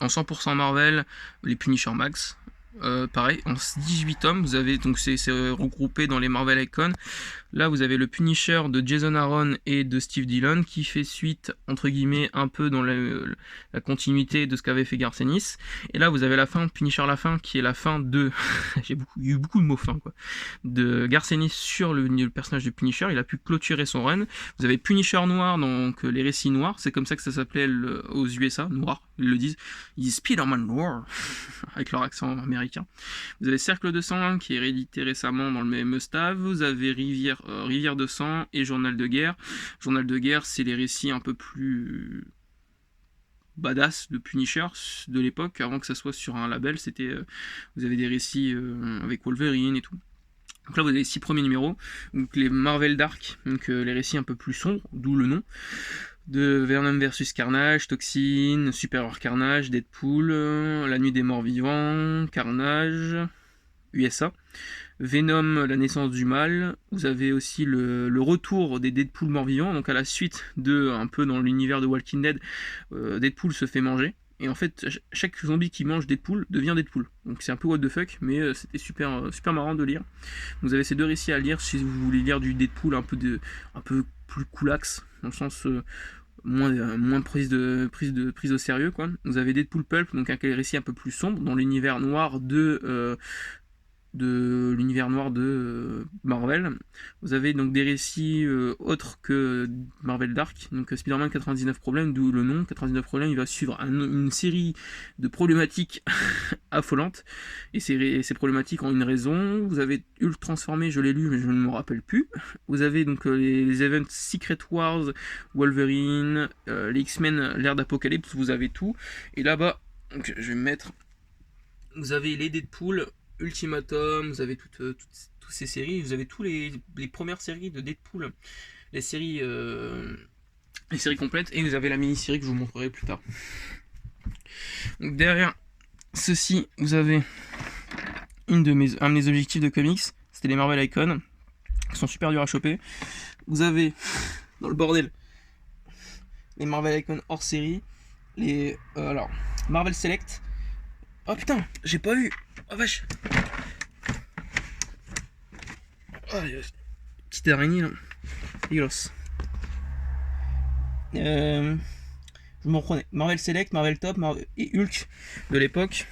en 100% Marvel, les Punisher Max. Pareil, en 18 tomes, vous avez donc c'est regroupé dans les Marvel Icons. Là, vous avez le Punisher de Jason Aaron et de Steve Dillon qui fait suite, entre guillemets, un peu dans la continuité de ce qu'avait fait Garth Ennis. Et là, vous avez la fin, Punisher la fin, qui est la fin de... il y a eu beaucoup de mots fins, quoi. De Garth Ennis sur le personnage de Punisher. Il a pu clôturer son run. Vous avez Punisher noir, donc les récits noirs. C'est comme ça que ça s'appelait aux USA, noir. Ils le disent. Ils disent Spider-Man noir, avec leur accent américain. Vous avez Cercle de sang, qui est réédité récemment dans le même Must-Have. Vous avez Rivière de sang et Journal de guerre. Journal de guerre, c'est les récits un peu plus badass de Punisher de l'époque, avant que ça soit sur un label. C'était, vous avez des récits avec Wolverine et tout. Donc là, vous avez les 6 premiers numéros, donc les Marvel Dark, donc les récits un peu plus sombres, d'où le nom. De Venom vs Carnage, Toxine, Superior Carnage, Deadpool, La Nuit des Morts Vivants, Carnage, USA, Venom, La Naissance du Mal. Vous avez aussi le retour des Deadpool morts vivants, donc à la suite de, un peu dans l'univers de Walking Dead, Deadpool se fait manger. Et en fait, chaque zombie qui mange Deadpool devient Deadpool. Donc c'est un peu what the fuck, mais c'était super marrant de lire. Vous avez ces 2 récits à lire si vous voulez lire du Deadpool un peu plus coolax, dans le sens moins prise au sérieux, quoi. Vous avez Deadpool Pulp, donc un récit un peu plus sombre dans l'univers noir de Marvel. Vous avez donc des récits autres que Marvel Dark, donc Spider-Man 99 problèmes, d'où le nom 99 problèmes. Il va suivre une série de problématiques affolantes, et ces problématiques ont une raison. Vous avez Hulk transformé, je l'ai lu mais je ne me rappelle plus. Vous avez donc les events Secret Wars, Wolverine, les X-Men, l'ère d'Apocalypse, vous avez tout. Et là-bas, donc, je vais me mettre, vous avez les Deadpool Ultimatum, vous avez toutes ces séries, vous avez tous les premières séries de Deadpool, les séries complètes, et vous avez la mini-série que je vous montrerai plus tard. Donc derrière ceci, vous avez un de mes objectifs de comics, c'était les Marvel Icons, qui sont super durs à choper. Vous avez, dans le bordel, les Marvel Icons hors série, les Marvel Select. Oh putain, j'ai pas vu. Oh vache. Oh, petite araignée là. Dégueulasse. Je m'en prenais. Marvel Select, Marvel Top et Hulk de l'époque.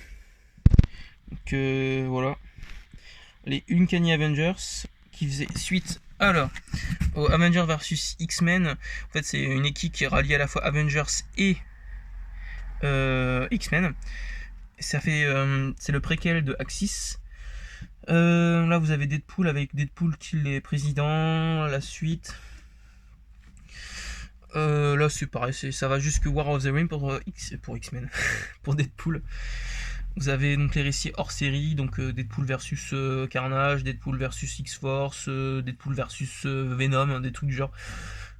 Donc voilà. Les Uncanny Avengers qui faisaient suite au Avengers vs X-Men. En fait, c'est une équipe qui est ralliée à la fois Avengers et X-Men. Ça fait, c'est le préquel de Axis. Là, vous avez Deadpool avec Deadpool qui est président. La suite. Là, c'est pareil, ça va jusque War of the Ring pour X-Men, pour Deadpool. Vous avez donc les récits hors série, donc Deadpool versus Carnage, Deadpool versus X-Force, Deadpool versus Venom, hein, des trucs du genre.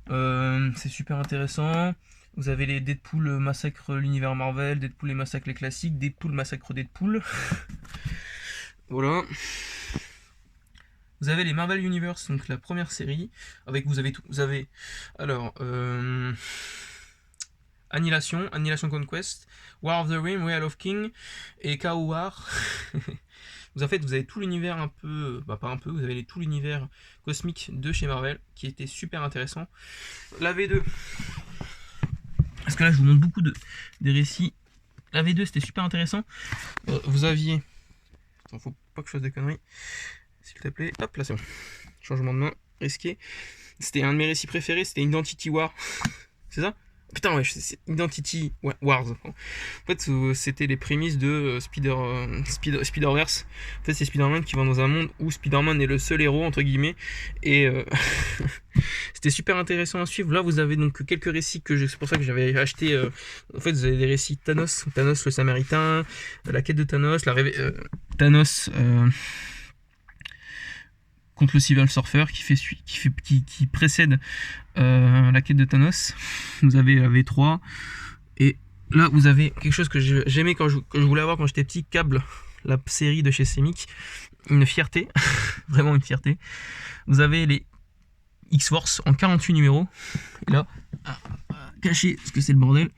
C'est super intéressant. Vous avez les Deadpool massacre l'univers Marvel, Deadpool et massacre les classiques, Deadpool massacre Deadpool. Voilà. Vous avez les Marvel Universe, donc la première série, avec vous avez tout. Vous avez alors Annihilation Conquest, War of the Ring, Real of King et KO War. Vous avez tout l'univers un peu, pas un peu, vous avez tout l'univers cosmique de chez Marvel qui était super intéressant. La V2. Parce que là, je vous montre beaucoup des récits. La V2, c'était super intéressant. Vous aviez... Attends, faut pas que je fasse des conneries. S'il te plaît. Hop, là, c'est bon. Changement de main. Risqué. C'était un de mes récits préférés. C'était Identity War. C'est ça ? Putain, ouais, c'est Identity Wars. En fait, c'était les prémices de Spider-Verse. En fait, c'est Spider-Man qui va dans un monde où Spider-Man est le seul héros, entre guillemets. Et c'était super intéressant à suivre. Là, vous avez donc quelques récits c'est pour ça que j'avais acheté. En fait, vous avez des récits Thanos le Samaritain, la quête de Thanos, Thanos. Contre le Silver Surfer qui précède la quête de Thanos. Vous avez la V3 et là vous avez quelque chose que j'aimais que je voulais avoir quand j'étais petit, Cable, la série de chez Semic, une fierté, vraiment une fierté. Vous avez les X-Force en 48 numéros et là caché parce que c'est le bordel,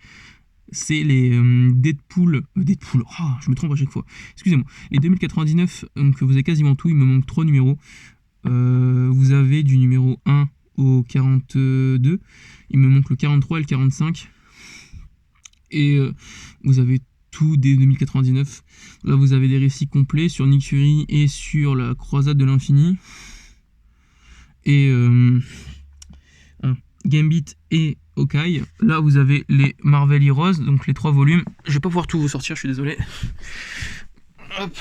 c'est les Deadpool, je me trompe à chaque fois, excusez-moi, les 2099, donc vous avez quasiment tout, il me manque 3 numéros. Vous avez du numéro 1 au 42, il me manque le 43 et le 45, et vous avez tout des 2099. Là vous avez des récits complets sur Nick Fury et sur la croisade de l'infini, et Gambit et Hawkeye. Là vous avez les Marvel Heroes, donc les 3 volumes. Je vais pas pouvoir tout vous sortir, je suis désolé. Hop.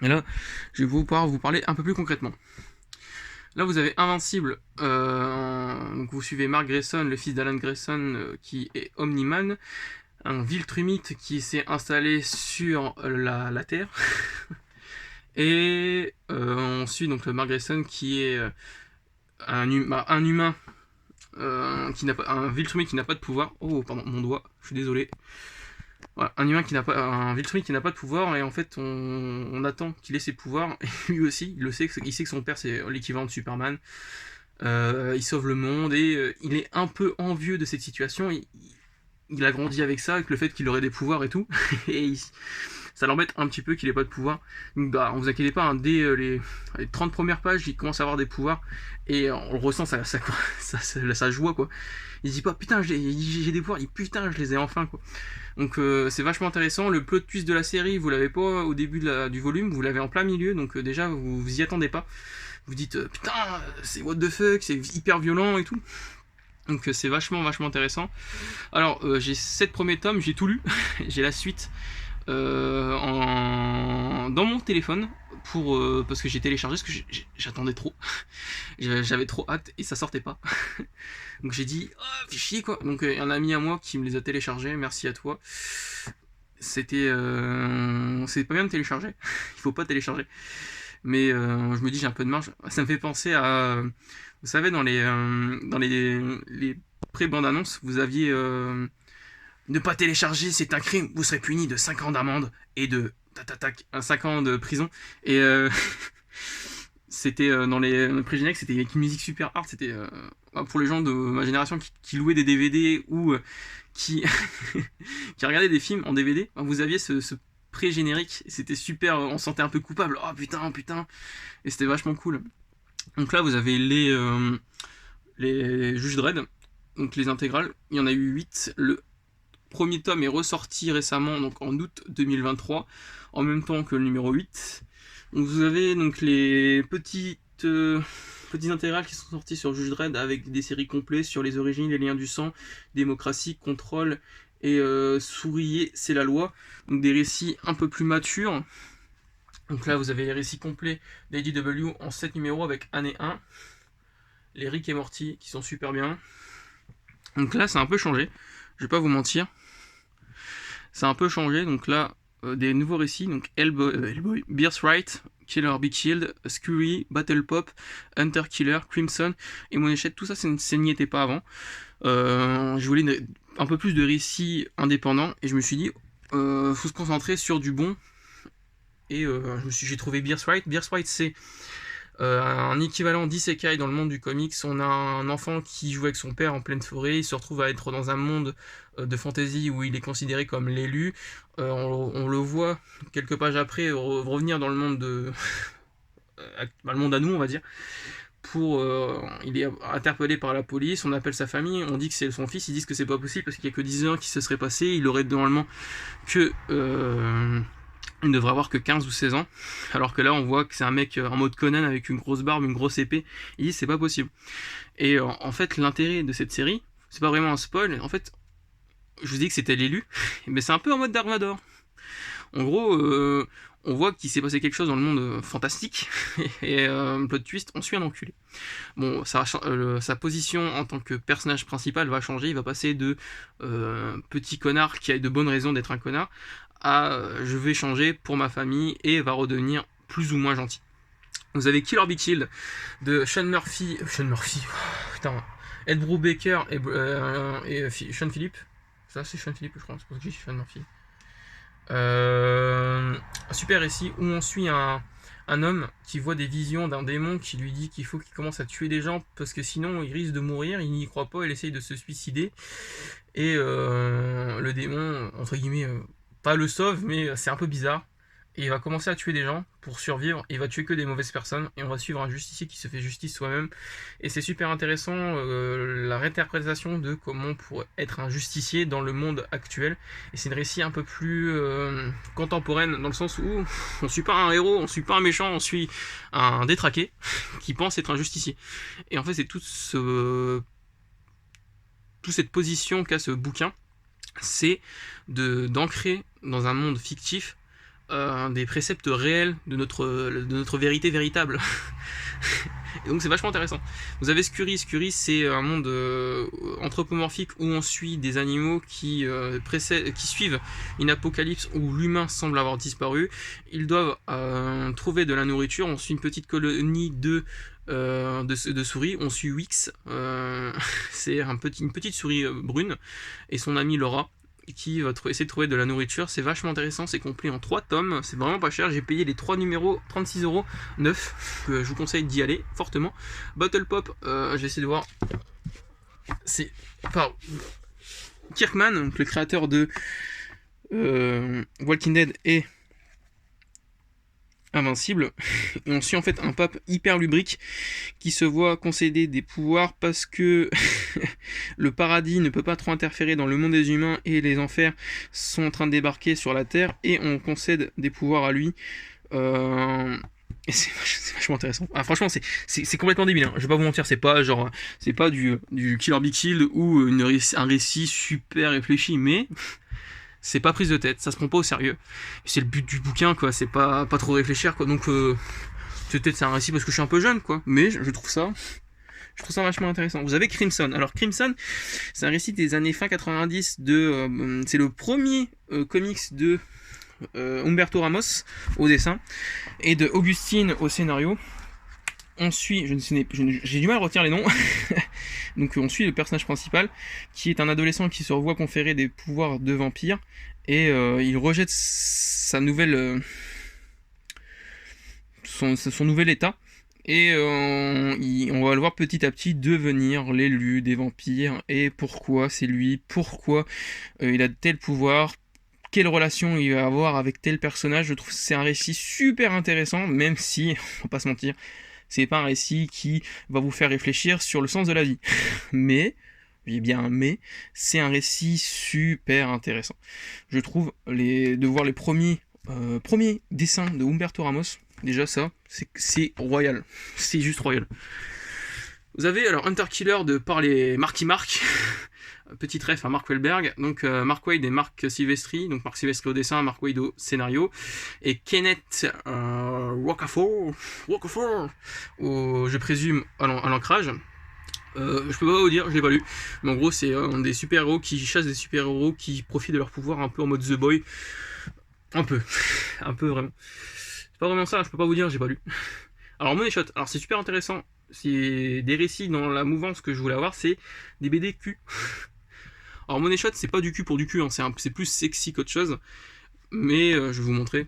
Et là, je vais pouvoir vous parler un peu plus concrètement. Là, vous avez Invincible. Donc vous suivez Mark Grayson, le fils d'Alan Grayson, qui est Omni-Man. Un Viltrumite qui s'est installé sur la Terre. Et on suit donc le Mark Grayson qui est un humain, un Viltrumite qui n'a pas de pouvoir. Oh, pardon, mon doigt, je suis désolé. Voilà, un Viltrumite qui n'a pas de pouvoir, et en fait on attend qu'il ait ses pouvoirs, et lui aussi il sait que son père c'est l'équivalent de Superman. Il sauve le monde, et il est un peu envieux de cette situation. Il a grandi avec ça, avec le fait qu'il aurait des pouvoirs et tout, et ça l'embête un petit peu qu'il ait pas de pouvoir. Donc bah, on vous inquiétez pas, hein, dès les 30 premières pages il commence à avoir des pouvoirs, et on le ressent, sa joie quoi. Il se dit pas putain j'ai des pouvoirs, il dit putain je les ai enfin quoi. Donc c'est vachement intéressant. Le plot twist de la série, vous l'avez pas au début du volume, vous l'avez en plein milieu, donc déjà vous y attendez pas. Vous dites putain c'est what the fuck, c'est hyper violent et tout. Donc c'est vachement intéressant. Alors j'ai 7 premiers tomes, j'ai tout lu, j'ai la suite dans mon téléphone parce que j'ai téléchargé, parce que j'attendais trop. J'avais trop hâte et ça sortait pas. Donc j'ai dit fais chier quoi. Donc un ami à moi qui me les a téléchargés, merci à toi. C'est pas bien de télécharger. Il faut pas télécharger. Mais je me dis j'ai un peu de marge. Ça me fait penser à vous savez dans les pré-bandes annonces, vous aviez ne pas télécharger, c'est un crime, vous serez puni de 5 ans d'amende et de 5 ans de prison. Et c'était dans les pré-génériques, c'était avec une musique super hard. C'était pour les gens de ma génération qui louaient des DVD ou qui qui regardaient des films en DVD. Vous aviez ce pré-générique, c'était super, on se sentait un peu coupable. Oh putain, et c'était vachement cool. Donc là, vous avez les Juges Dredd, donc les intégrales. Il y en a eu 8. Le premier tome est ressorti récemment, donc en août 2023, en même temps que le numéro 8. Donc vous avez donc les petites intégrales qui sont sorties sur Juge Dredd avec des séries complètes sur les origines, les liens du sang, démocratie, contrôle et souriller, c'est la loi. Donc des récits un peu plus matures. Donc là vous avez les récits complets d'IDW en 7 numéros avec année 1. Les Rick et Morty qui sont super bien. Donc là c'est un peu changé, je vais pas vous mentir. Ça a un peu changé, donc là des nouveaux récits, donc Hellboy, Birthright, Killer Be Killed, Scurry, Battle Pop, Hunter Killer, Crimson et Monéchette, tout ça n'y était pas avant. Je voulais un peu plus de récits indépendants et je me suis dit faut se concentrer sur du bon, et j'ai trouvé Birthright. Birthright c'est un équivalent d'isekai dans le monde du comics. On a un enfant qui joue avec son père en pleine forêt, il se retrouve à être dans un monde de fantasy où il est considéré comme l'élu. On le voit quelques pages après revenir dans le monde le monde à nous, on va dire. Il est interpellé par la police, on appelle sa famille, on dit que c'est son fils, ils disent que c'est pas possible parce qu'il y a que 10 ans qui se serait passé, il aurait normalement que il ne devrait avoir que 15 ou 16 ans, alors que là on voit que c'est un mec en mode Conan avec une grosse barbe, une grosse épée. Ils disent c'est pas possible. Et en fait l'intérêt de cette série, c'est pas vraiment un spoil. En fait, je vous dis que c'était l'élu, mais c'est un peu en mode Dark Vador. En gros, on voit qu'il s'est passé quelque chose dans le monde fantastique, et plot twist, on suit un enculé. Bon, sa position en tant que personnage principal va changer, il va passer de petit connard qui a de bonnes raisons d'être un connard, à je vais changer pour ma famille, et va redevenir plus ou moins gentil. Vous avez Killer Big Shield de Sean Murphy, putain, Ed Brubaker et Sean Phillip. Ça c'est Sean Phillip je crois, c'est pour ça que j'ai Sean Murphy. Un super récit où on suit un homme qui voit des visions d'un démon qui lui dit qu'il faut qu'il commence à tuer des gens parce que sinon il risque de mourir, il n'y croit pas, il essaye de se suicider, et le démon, entre guillemets, pas le sauve, mais c'est un peu bizarre, et il va commencer à tuer des gens pour survivre, et il va tuer que des mauvaises personnes, et on va suivre un justicier qui se fait justice soi-même, et c'est super intéressant, la réinterprétation de comment pour être un justicier dans le monde actuel, et c'est une récit un peu plus contemporaine, dans le sens où on suit pas un héros, on suit pas un méchant, on suit un détraqué qui pense être un justicier, et en fait c'est toute cette position qu'a ce bouquin, c'est d'ancrer dans un monde fictif des préceptes réels de notre vérité véritable. Et donc c'est vachement intéressant. Vous avez Scurry, c'est un monde anthropomorphique où on suit des animaux qui suivent une apocalypse où l'humain semble avoir disparu. Ils doivent trouver de la nourriture. On suit une petite colonie de souris. On suit Wix, c'est une petite souris brune, et son amie Laura, qui va essayer de trouver de la nourriture. C'est vachement intéressant, c'est complet en 3 tomes, c'est vraiment pas cher, j'ai payé les 3 numéros 36,9€, que je vous conseille d'y aller fortement. Bottle Pop, j'ai essayé de voir, c'est par Kirkman, donc le créateur de Walking Dead et Invincible, et on suit en fait un pape hyper lubrique qui se voit concéder des pouvoirs parce que le paradis ne peut pas trop interférer dans le monde des humains et les enfers sont en train de débarquer sur la terre, et on concède des pouvoirs à lui. Et c'est vachement intéressant. Ah, franchement, c'est complètement débile, hein. Je vais pas vous mentir, c'est pas du Killer Big Shield ou un récit super réfléchi, mais c'est pas prise de tête, ça se prend pas au sérieux. Et c'est le but du bouquin, quoi, c'est pas trop réfléchir, quoi. Donc peut-être c'est un récit parce que je suis un peu jeune, quoi, mais je trouve ça vachement intéressant. Vous avez Crimson. Alors Crimson, c'est un récit des années fin 90 c'est le premier comics de Humberto Ramos au dessin et de Augustine au scénario. On suit, j'ai du mal à retenir les noms. Donc on suit le personnage principal qui est un adolescent qui se revoit conférer des pouvoirs de vampire, et il rejette sa nouvelle son nouvel état, et on va le voir petit à petit devenir l'élu des vampires, et pourquoi c'est lui, pourquoi il a tel pouvoir, quelle relation il va avoir avec tel personnage. Je trouve que c'est un récit super intéressant, même si, on va pas se mentir, c'est pas un récit qui va vous faire réfléchir sur le sens de la vie. Mais, c'est un récit super intéressant. Je trouve de voir les premiers dessins de Humberto Ramos, déjà ça, c'est royal. C'est juste royal. Vous avez alors Hunter Killer par les Marky Mark, petit ref à Mark Wahlberg, donc Mark Waid et Mark Silvestri, donc Mark Silvestri au dessin, Mark Waid au scénario, et Kenneth Rocafort, je présume à l'ancrage. Je peux pas vous dire, je l'ai pas lu, mais en gros c'est des super-héros qui chassent des super-héros qui profitent de leur pouvoir un peu en mode The Boy, un peu vraiment. C'est pas vraiment ça, je peux pas vous dire, j'ai pas lu. Alors Money Shot, alors c'est super intéressant, c'est des récits dans la mouvance que je voulais avoir, c'est des BD cul. Alors Money Shot, c'est pas du cul pour du cul, hein, c'est plus sexy qu'autre chose, mais je vais vous montrer.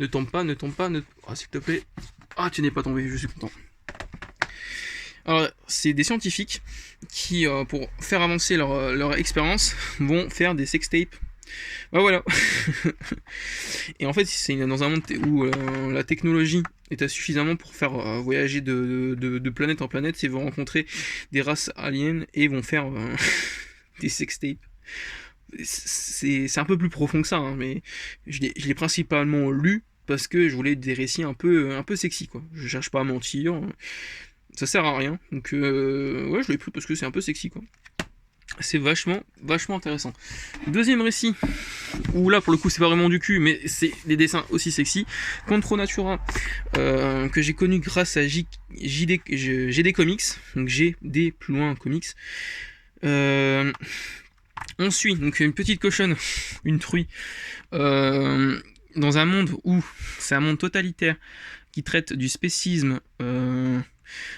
Ne tombe pas, oh, s'il te plaît. Ah, tu n'es pas tombé, je suis content. Alors, c'est des scientifiques qui, pour faire avancer leur expérience, vont faire des sextapes. Bah voilà. Et en fait, c'est dans un monde où la technologie est suffisamment pour faire voyager de planète en planète, ils vont rencontrer des races aliens et vont faire des sextapes. C'est un peu plus profond que ça, hein, mais je l'ai principalement lu parce que je voulais des récits un peu sexy, quoi. Je cherche pas à mentir. Ça sert à rien. Donc ouais, je l'ai pris parce que c'est un peu sexy quoi. C'est vachement intéressant. Deuxième récit, où là pour le coup c'est pas vraiment du cul, mais c'est des dessins aussi sexy. Control Natura, que j'ai connu grâce à GD Comics, donc GD plus loin Comics. On suit donc une petite cochonne, une truie, dans un monde où c'est un monde totalitaire qui traite du spécisme,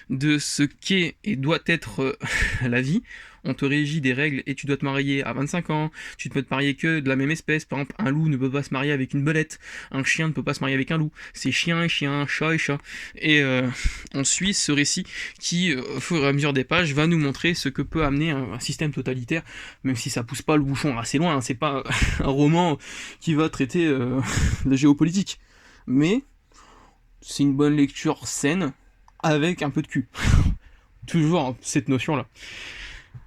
de ce qu'est et doit être la vie. On te régit des règles et tu dois te marier à 25 ans, tu ne peux te marier que de la même espèce, par exemple un loup ne peut pas se marier avec une belette, un chien ne peut pas se marier avec un loup, c'est chien et chien, chat et chat. Et on suit ce récit qui, au fur et à mesure des pages, va nous montrer ce que peut amener un système totalitaire, même si ça pousse pas le bouchon assez loin, hein, c'est pas un roman qui va traiter de géopolitique. Mais c'est une bonne lecture saine, avec un peu de cul. Toujours cette notion-là.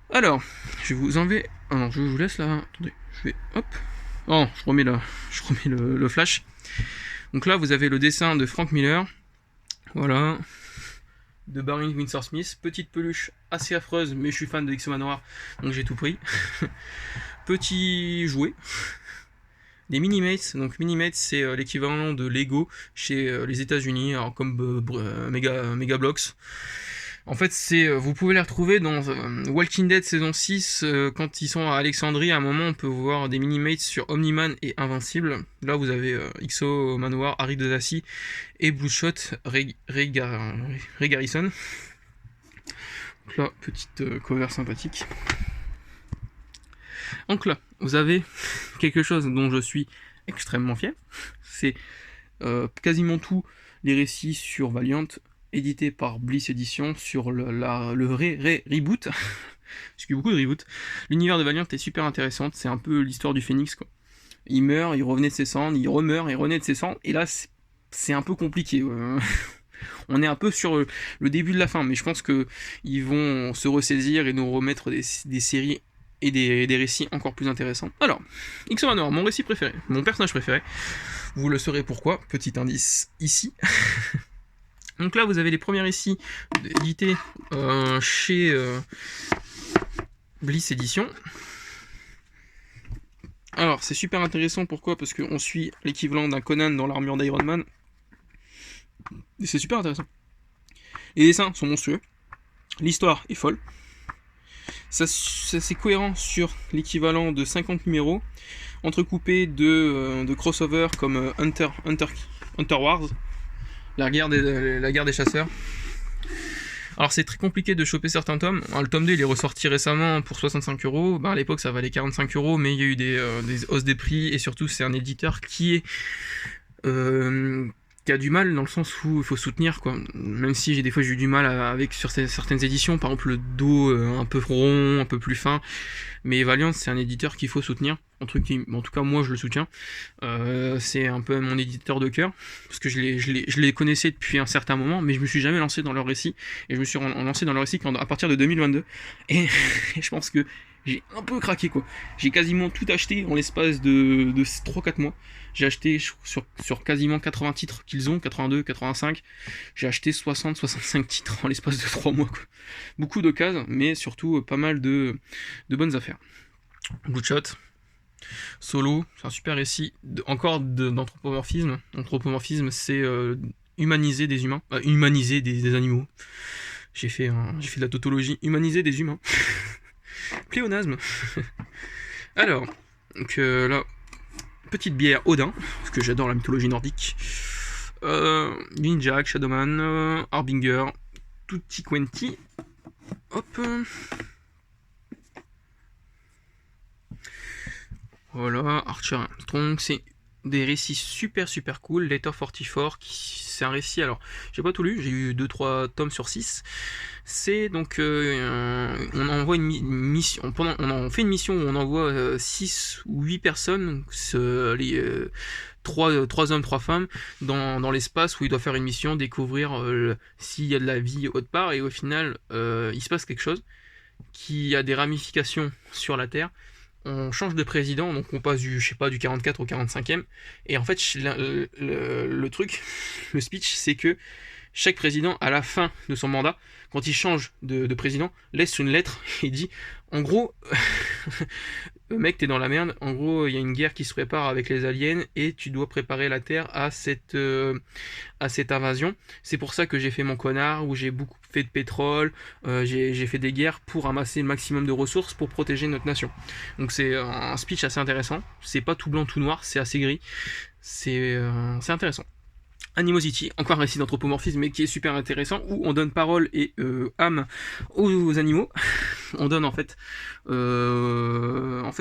Alors, je vais vous enlever... Ah non, je vous laisse là. Attendez, je vais... Hop. Oh, je remets le flash. Donc là, vous avez le dessin de Frank Miller. Voilà. De Barry Windsor Smith. Petite peluche assez affreuse, mais je suis fan de X-Men Noir, donc j'ai tout pris. Petit jouet. Des Minimates. Donc Minimates, c'est l'équivalent de Lego chez les États-Unis, alors comme Mega Bloks. En fait, vous pouvez les retrouver dans Walking Dead saison 6, quand ils sont à Alexandrie. À un moment, on peut voir des Minimates sur Omni-Man et Invincible. Là, vous avez XO Manoir, Harry Dodassi et Bloodshot, Ray Garrison. Donc là, petite cover sympathique. Donc là, vous avez quelque chose dont je suis extrêmement fier. C'est quasiment tous les récits sur Valiant, édité par Bliss Edition, sur le vrai reboot. Parce qu'il y a beaucoup de reboots. L'univers de Valiant est super intéressant. C'est un peu l'histoire du Phénix, quoi. Il meurt, il revenait de ses cendres, il remeurt, il renaît de ses cendres. Et là, c'est un peu compliqué. On est un peu sur le début de la fin, mais je pense qu'ils vont se ressaisir et nous remettre des séries et des récits encore plus intéressants. Alors, X-O Manowar, mon récit préféré, mon personnage préféré. Vous le saurez pourquoi. Petit indice ici. Donc là, vous avez les premiers récits édités chez Bliss Edition. Alors, c'est super intéressant, pourquoi ? Parce qu'on suit l'équivalent d'un Conan dans l'armure d'Iron Man. Et c'est super intéressant. Les dessins sont monstrueux. L'histoire est folle. Ça c'est cohérent sur l'équivalent de 50 numéros, entrecoupés de crossovers comme Hunter Wars, la guerre des chasseurs. Alors c'est très compliqué de choper certains tomes. Alors, le tome 2 il est ressorti récemment pour 65€. À l'époque ça valait 45€, mais il y a eu des hausses des prix, et surtout c'est un éditeur qui a du mal dans le sens où il faut soutenir, quoi. Même si des fois j'ai eu du mal avec sur certaines éditions, par exemple le dos un peu rond, un peu plus fin, mais Valiant c'est un éditeur qu'il faut soutenir, en tout cas moi je le soutiens. C'est un peu mon éditeur de cœur, parce que je les connaissais depuis un certain moment, mais je me suis jamais lancé dans leur récit, et je me suis lancé dans leur récit à partir de 2022, et je pense que j'ai un peu craqué, quoi. J'ai quasiment tout acheté en l'espace de 3-4 mois. J'ai acheté sur quasiment 80 titres qu'ils ont, 82, 85. J'ai acheté 60-65 titres en l'espace de 3 mois, quoi. Beaucoup d'occasions, mais surtout pas mal de bonnes affaires. Bloodshot, Solo, c'est un super récit, encore d'anthropomorphisme. Anthropomorphisme, c'est humaniser des humains, humaniser des animaux. J'ai fait de la tautologie, humaniser des humains. Pléonasme. Alors, donc là, petite bière Odin, parce que j'adore la mythologie nordique. Ninja, Shadowman, Harbinger, Tutti Quanti. Hop. Voilà, Archer Strong, c'est des récits super cool. Letter 44, c'est un récit, alors j'ai pas tout lu, j'ai eu 2-3 tomes sur 6. C'est donc on envoie une mission, on fait une mission où on envoie 6 ou 8 personnes, 3 hommes, 3 femmes, dans l'espace, où ils doivent faire une mission, découvrir s'il y a de la vie autre part, et au final il se passe quelque chose qui a des ramifications sur la Terre. On change de président, donc on passe du 44 au 45e, et en fait le truc, le speech, c'est que chaque président, à la fin de son mandat, quand il change de président, laisse une lettre et dit, en gros, mec, t'es dans la merde, en gros, il y a une guerre qui se prépare avec les aliens et tu dois préparer la Terre à cette invasion. C'est pour ça que j'ai fait mon connard, où j'ai beaucoup fait de pétrole, j'ai fait des guerres pour amasser le maximum de ressources pour protéger notre nation. Donc c'est un speech assez intéressant, c'est pas tout blanc tout noir, c'est assez gris, c'est intéressant. Animosity, encore un récit d'anthropomorphisme, mais qui est super intéressant, où on donne parole et âme aux animaux. On donne en fait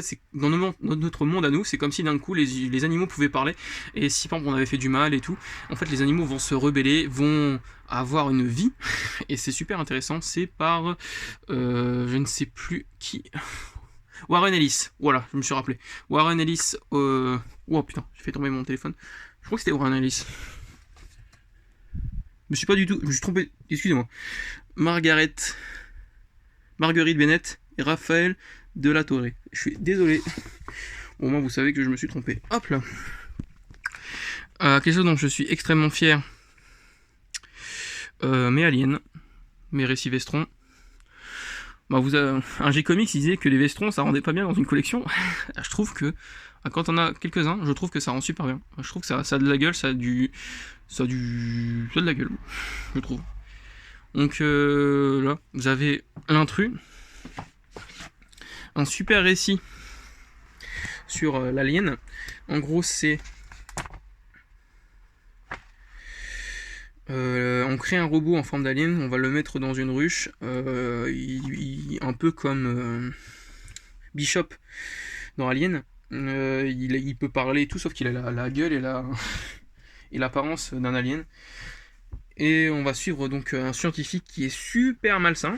c'est dans notre monde à nous, c'est comme si d'un coup les animaux pouvaient parler, et si par exemple on avait fait du mal et tout, en fait les animaux vont se rebeller, vont avoir une vie, et c'est super intéressant. C'est par je ne sais plus qui. Warren Ellis, voilà, je me suis rappelé. Warren Ellis, oh putain, j'ai fait tomber mon téléphone. Je crois que c'était Warren Ellis. Je me suis trompé, excusez-moi. Marguerite Bennett et Raphaël Delatorre. Je suis désolé. Au moins vous savez que je me suis trompé. Hop là. Quelque chose dont je suis extrêmement fier. Mes aliens, mes récits Vestron. Un G-Comics disait que les Vestrons ça rendait pas bien dans une collection. Je trouve que quand on a quelques-uns, je trouve que ça rend super bien. Je trouve que ça a de la gueule, ça a de la gueule, je trouve. Donc là, vous avez l'intrus, un super récit sur l'alien. En gros, c'est on crée un robot en forme d'alien, on va le mettre dans une ruche, un peu comme Bishop dans Alien. Il peut parler et tout, sauf qu'il a la gueule et l'apparence d'un alien. Et on va suivre donc un scientifique qui est super malsain,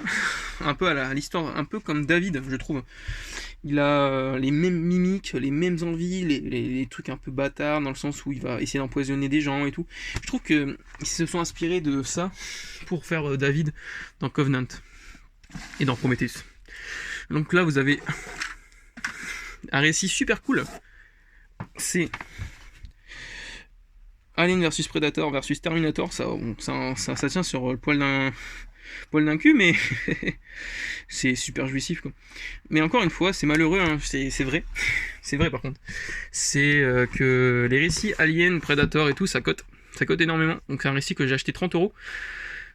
un peu à l'histoire, un peu comme David, je trouve. Il a les mêmes mimiques, les mêmes envies, les trucs un peu bâtards, dans le sens où il va essayer d'empoisonner des gens et tout. Je trouve qu'ils se sont inspirés de ça pour faire David dans Covenant et dans Prometheus. Donc là, vous avez un récit super cool. C'est Alien versus Predator versus Terminator. Ça tient sur le poil d'un cul, mais c'est super jouissif, quoi. Mais encore une fois, c'est malheureux, hein, c'est vrai. C'est vrai par contre. C'est que les récits Alien, Predator et tout, ça cote énormément. Donc c'est un récit que j'ai acheté 30€.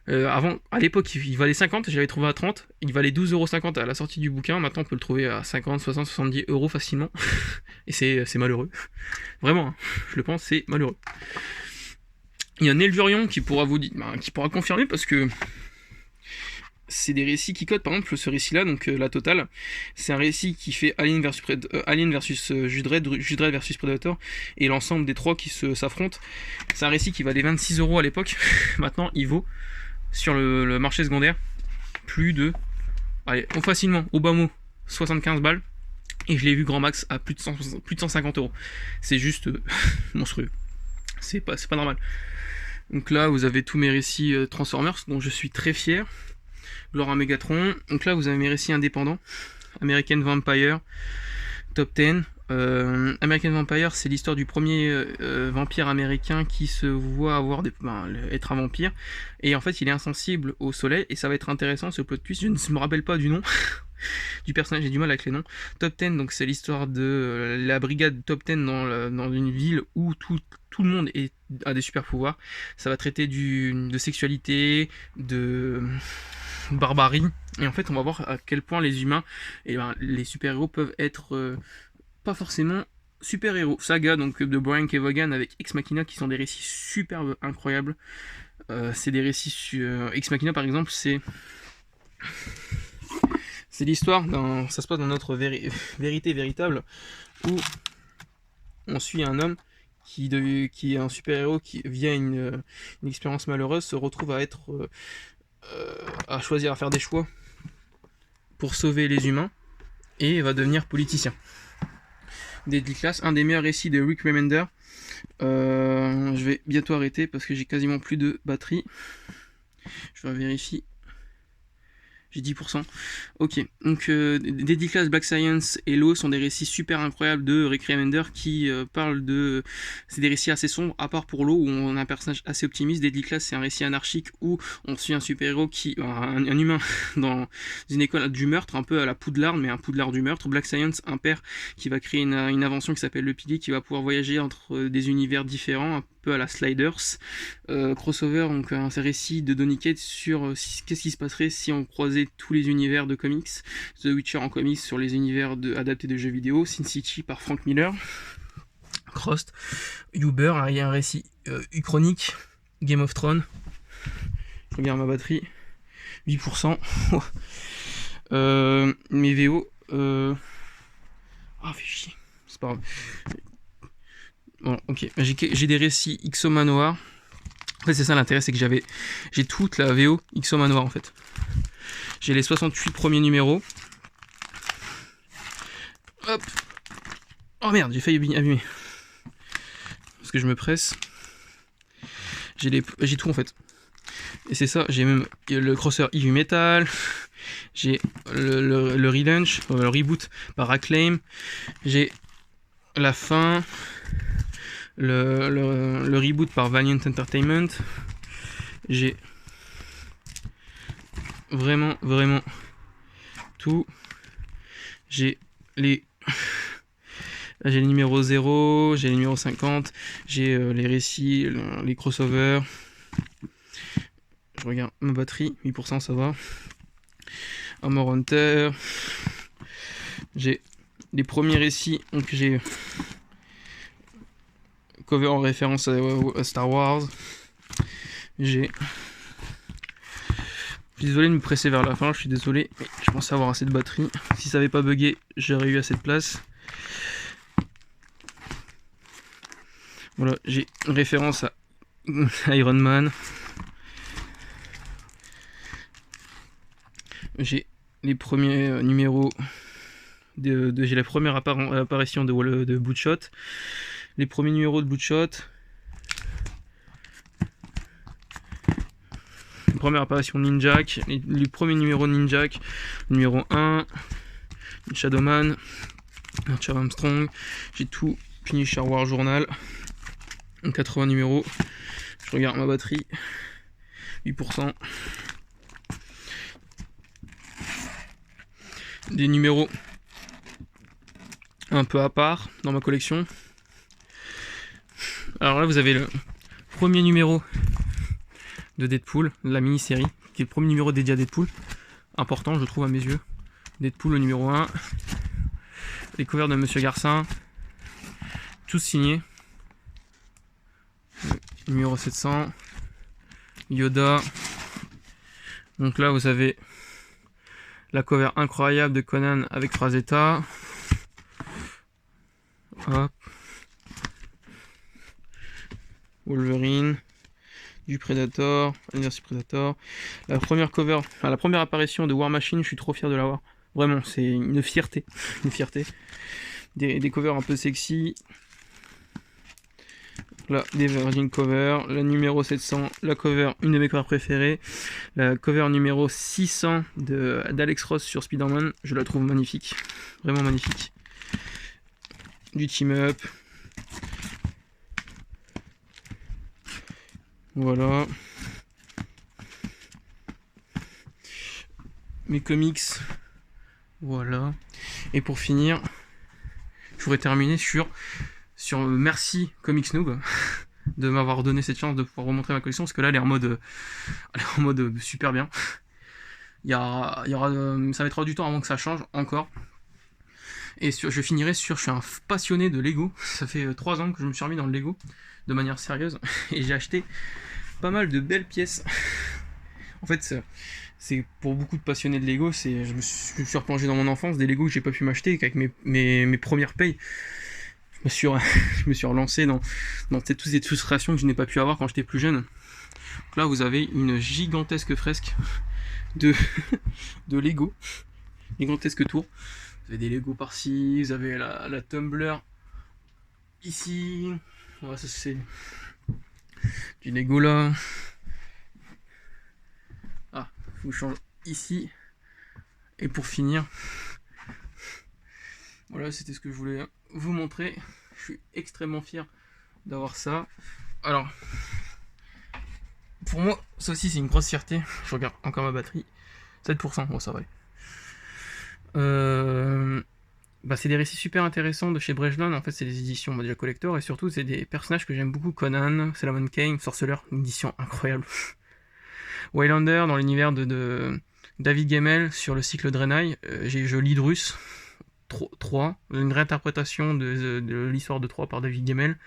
À l'époque, il valait 50, j'avais trouvé à 30. Il valait 12,50€ à la sortie du bouquin. Maintenant, on peut le trouver à 50, 60, 70€ facilement. Et c'est malheureux. Vraiment, hein, je le pense, c'est malheureux. Il y a Nelvurion qui pourra qui pourra confirmer, parce que c'est des récits qui codent. Par exemple, ce récit-là, donc la totale, c'est un récit qui fait Alien versus Judred versus Predator, et l'ensemble des trois qui s'affrontent. C'est un récit qui valait 26€ à l'époque. Maintenant, il vaut sur le marché secondaire plus de, facilement, au bas mot, 75 balles. Et je l'ai vu grand max à plus de 150€. C'est juste monstrueux. C'est pas normal. Donc là, vous avez tous mes récits Transformers, dont je suis très fier. Laura Megatron. Donc là, vous avez mes récits indépendants. American Vampire, Top 10. American Vampire, c'est l'histoire du premier vampire américain qui se voit être un vampire. Et en fait, il est insensible au soleil. Et ça va être intéressant, ce plot twist. Je ne me rappelle pas du nom du personnage, j'ai du mal avec les noms. Top 10, donc c'est l'histoire de la brigade Top 10 dans une ville où tout le monde a des super pouvoirs. Ça va traiter de sexualité, de barbarie. Et en fait, on va voir à quel point les humains, les super-héros peuvent être pas forcément super-héros. Saga, donc de Brian K. Vaughan avec Ex Machina, qui sont des récits superbes, incroyables. C'est des récits sur Ex Machina, par exemple, c'est l'histoire ça se passe dans notre vérité véritable, où on suit un homme qui est un super-héros qui, via une expérience malheureuse, se retrouve à choisir à faire des choix pour sauver les humains, et va devenir politicien. Deadly Class, un des meilleurs récits de Rick Remender. Je vais bientôt arrêter parce que j'ai quasiment plus de batterie. Je vérifie.
J'ai 10%. Ok, donc Deadly Class, Black Science et Law sont des récits super incroyables de Rick Remender qui parlent de... C'est des récits assez sombres, à part pour Law où on a un personnage assez optimiste. Deadly Class, c'est un récit anarchique où on suit un super-héros un humain dans une école du meurtre, un peu à la Poudlard, mais un Poudlard du meurtre. Black Science, un père qui va créer une invention qui s'appelle le pili, qui va pouvoir voyager entre des univers différents, un peu à la Sliders. Crossover, donc un récit de Donny Cates sur qu'est-ce qui se passerait si on croisait tous les univers de comics. The Witcher en comics sur les univers adaptés de jeux vidéo. Sin City par Frank Miller. Crossed. Uber, il y a un récit uchronique. Game of Thrones. Je regarde ma batterie. 8%. Mes VO. Ah, fait chier. C'est pas grave. Bon, ok. J'ai des récits Xo Manoir. En fait, c'est ça l'intérêt, c'est que j'ai toute la VO Xo Manoir en fait. J'ai les 68 premiers numéros. Hop. Oh merde, j'ai failli abîmer. Parce que je me presse. J'ai tout en fait. Et c'est ça, j'ai même le crosser Heavy Metal. J'ai le relaunch, le reboot par Acclaim. J'ai la fin. Le reboot par Valiant Entertainment. J'ai vraiment tout. J'ai les numéros 0, j'ai les numéros 50, j'ai les récits, les crossovers. Je regarde ma batterie, 8% ça va. Armor Hunter. J'ai les premiers récits, donc j'ai cover en référence à Star Wars. Je suis désolé de me presser vers la fin, je suis désolé, mais je pensais avoir assez de batterie. Si ça n'avait pas bugué, j'aurais eu assez de place. Voilà, j'ai une référence à Iron Man. J'ai les premiers numéros j'ai la première apparition de Bloodshot. Les premiers numéros de Bloodshot. Première apparition de Ninjak, les premiers numéros de Ninjak, numéro 1, Shadowman, Archer Armstrong, j'ai tout, Punisher War Journal, 80 numéros, je regarde ma batterie, 8%. Des numéros un peu à part dans ma collection. Alors là vous avez le premier numéro de Deadpool, la mini-série, qui est le premier numéro dédié à Deadpool. Important, je trouve, à mes yeux. Deadpool, le numéro 1. Les covers de Monsieur Garcin. Tous signés. Numéro 700. Yoda. Donc là, vous avez la cover incroyable de Conan avec Frazetta. Hop. Wolverine. Du Predator, Anniversary Predator. La première cover, enfin, la première apparition de War Machine, je suis trop fier de l'avoir. Vraiment, c'est une fierté. Une fierté. Des covers un peu sexy. Là, des Virgin covers. La numéro 700, la cover, une de mes covers préférées. La cover numéro 600 d'Alex Ross sur Spider-Man, je la trouve magnifique. Vraiment magnifique. Du team-up. Voilà. Mes comics. Voilà. Et pour finir, je voudrais terminer sur merci Comics Noob de m'avoir donné cette chance de pouvoir remontrer ma collection, parce que là elle est en mode super bien. Ça mettra du temps avant que ça change encore. Et je finirai je suis un passionné de Lego. Ça fait 3 ans que je me suis remis dans le Lego de manière sérieuse et j'ai acheté pas mal de belles pièces. En fait, c'est pour beaucoup de passionnés de Lego, je me suis replongé dans mon enfance, des Lego que j'ai pas pu m'acheter, qu'avec mes premières payes, je me suis relancé dans toutes ces frustrations que je n'ai pas pu avoir quand j'étais plus jeune. Donc là, vous avez une gigantesque fresque de Lego, gigantesque tour. Vous avez des Lego par-ci, vous avez la Tumblr ici. Voilà, ça c'est du Lego là. Ah, faut que je change ici. Et pour finir, voilà, c'était ce que je voulais vous montrer. Je suis extrêmement fier d'avoir ça. Alors, pour moi, ça aussi c'est une grosse fierté. Je regarde encore ma batterie. 7%, bon ça va. C'est des récits super intéressants de chez Brejlon. En fait, c'est des éditions déjà collector et surtout c'est des personnages que j'aime beaucoup. Conan, Salamon Kane, Sorceleur, une édition incroyable. Waylander dans l'univers de David Gemmell sur le cycle Draenei. Je lis Drus 3, une réinterprétation de l'histoire de 3 par David Gemmell.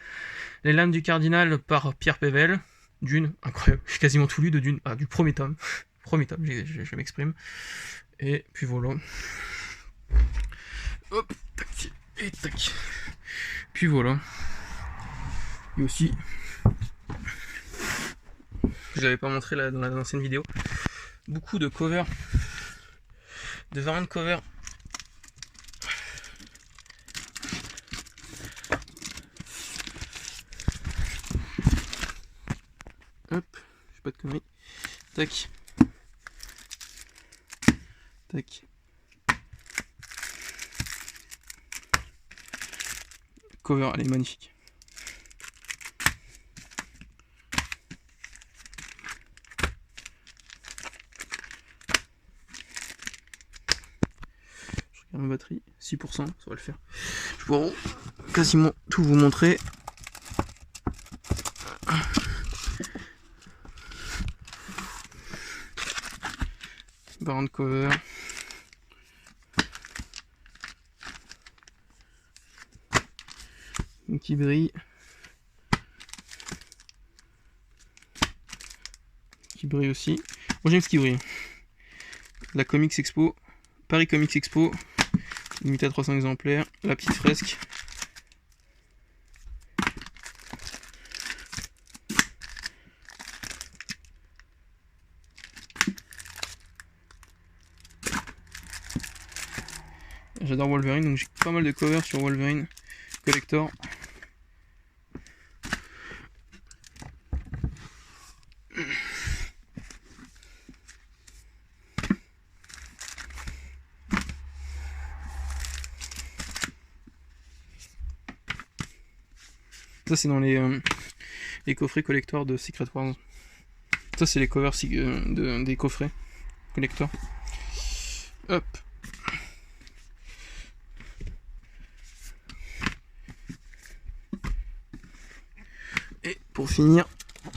Les Lames du Cardinal par Pierre Pével. Dune, incroyable. J'ai quasiment tout lu de Dune. Du premier tome. Je m'exprime. Et puis voilà. Hop, tac, et tac. Puis voilà. Et aussi, je l'avais pas montré dans la ancienne vidéo, beaucoup de covers, de variantes covers. Hop, je fais pas de conneries. Tac. Tac. Cover, elle est magnifique. Je regarde ma batterie, 6%, ça va le faire. Je pourrais quasiment tout vous montrer. Baron cover. Qui brille. Qui brille aussi. Moi j'aime ce qui brille. La Comics Expo. Paris Comics Expo. Limité à 300 exemplaires. La petite fresque. J'adore Wolverine, donc j'ai pas mal de covers sur Wolverine collector. Ça c'est dans les coffrets collector de Secret Wars. Ça c'est les covers des coffrets collector. Hop. Et pour finir,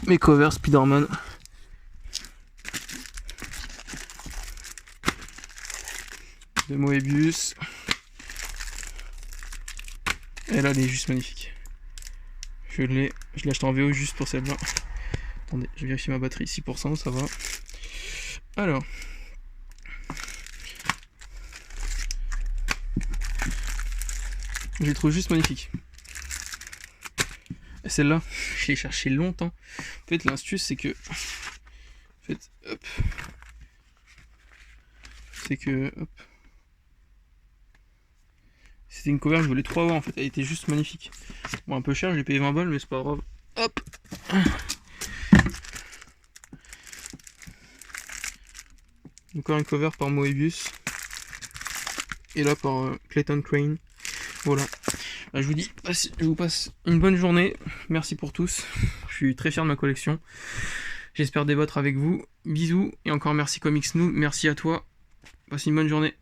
mes covers Spider-Man. De Moebius. Et là elle est juste magnifique. Je l'ai acheté en VO juste pour celle-là. Attendez, je vais vérifier ma batterie, 6%, ça va. Alors. Je les trouve juste magnifiques. Et celle-là, je l'ai cherché longtemps. En fait, l'astuce, c'est que... En fait, hop. C'est que... Hop. C'était une cover, je voulais trop avoir en fait, elle était juste magnifique. Bon, un peu cher, j'ai payé 20 balles, mais c'est pas grave. Hop. Encore une cover par Moebius. Et là par Clayton Crane. Voilà. Je vous dis, je vous passe une bonne journée. Merci pour tous. Je suis très fier de ma collection. J'espère débattre avec vous. Bisous. Et encore merci Comics Nous. Merci à toi. Passe une bonne journée.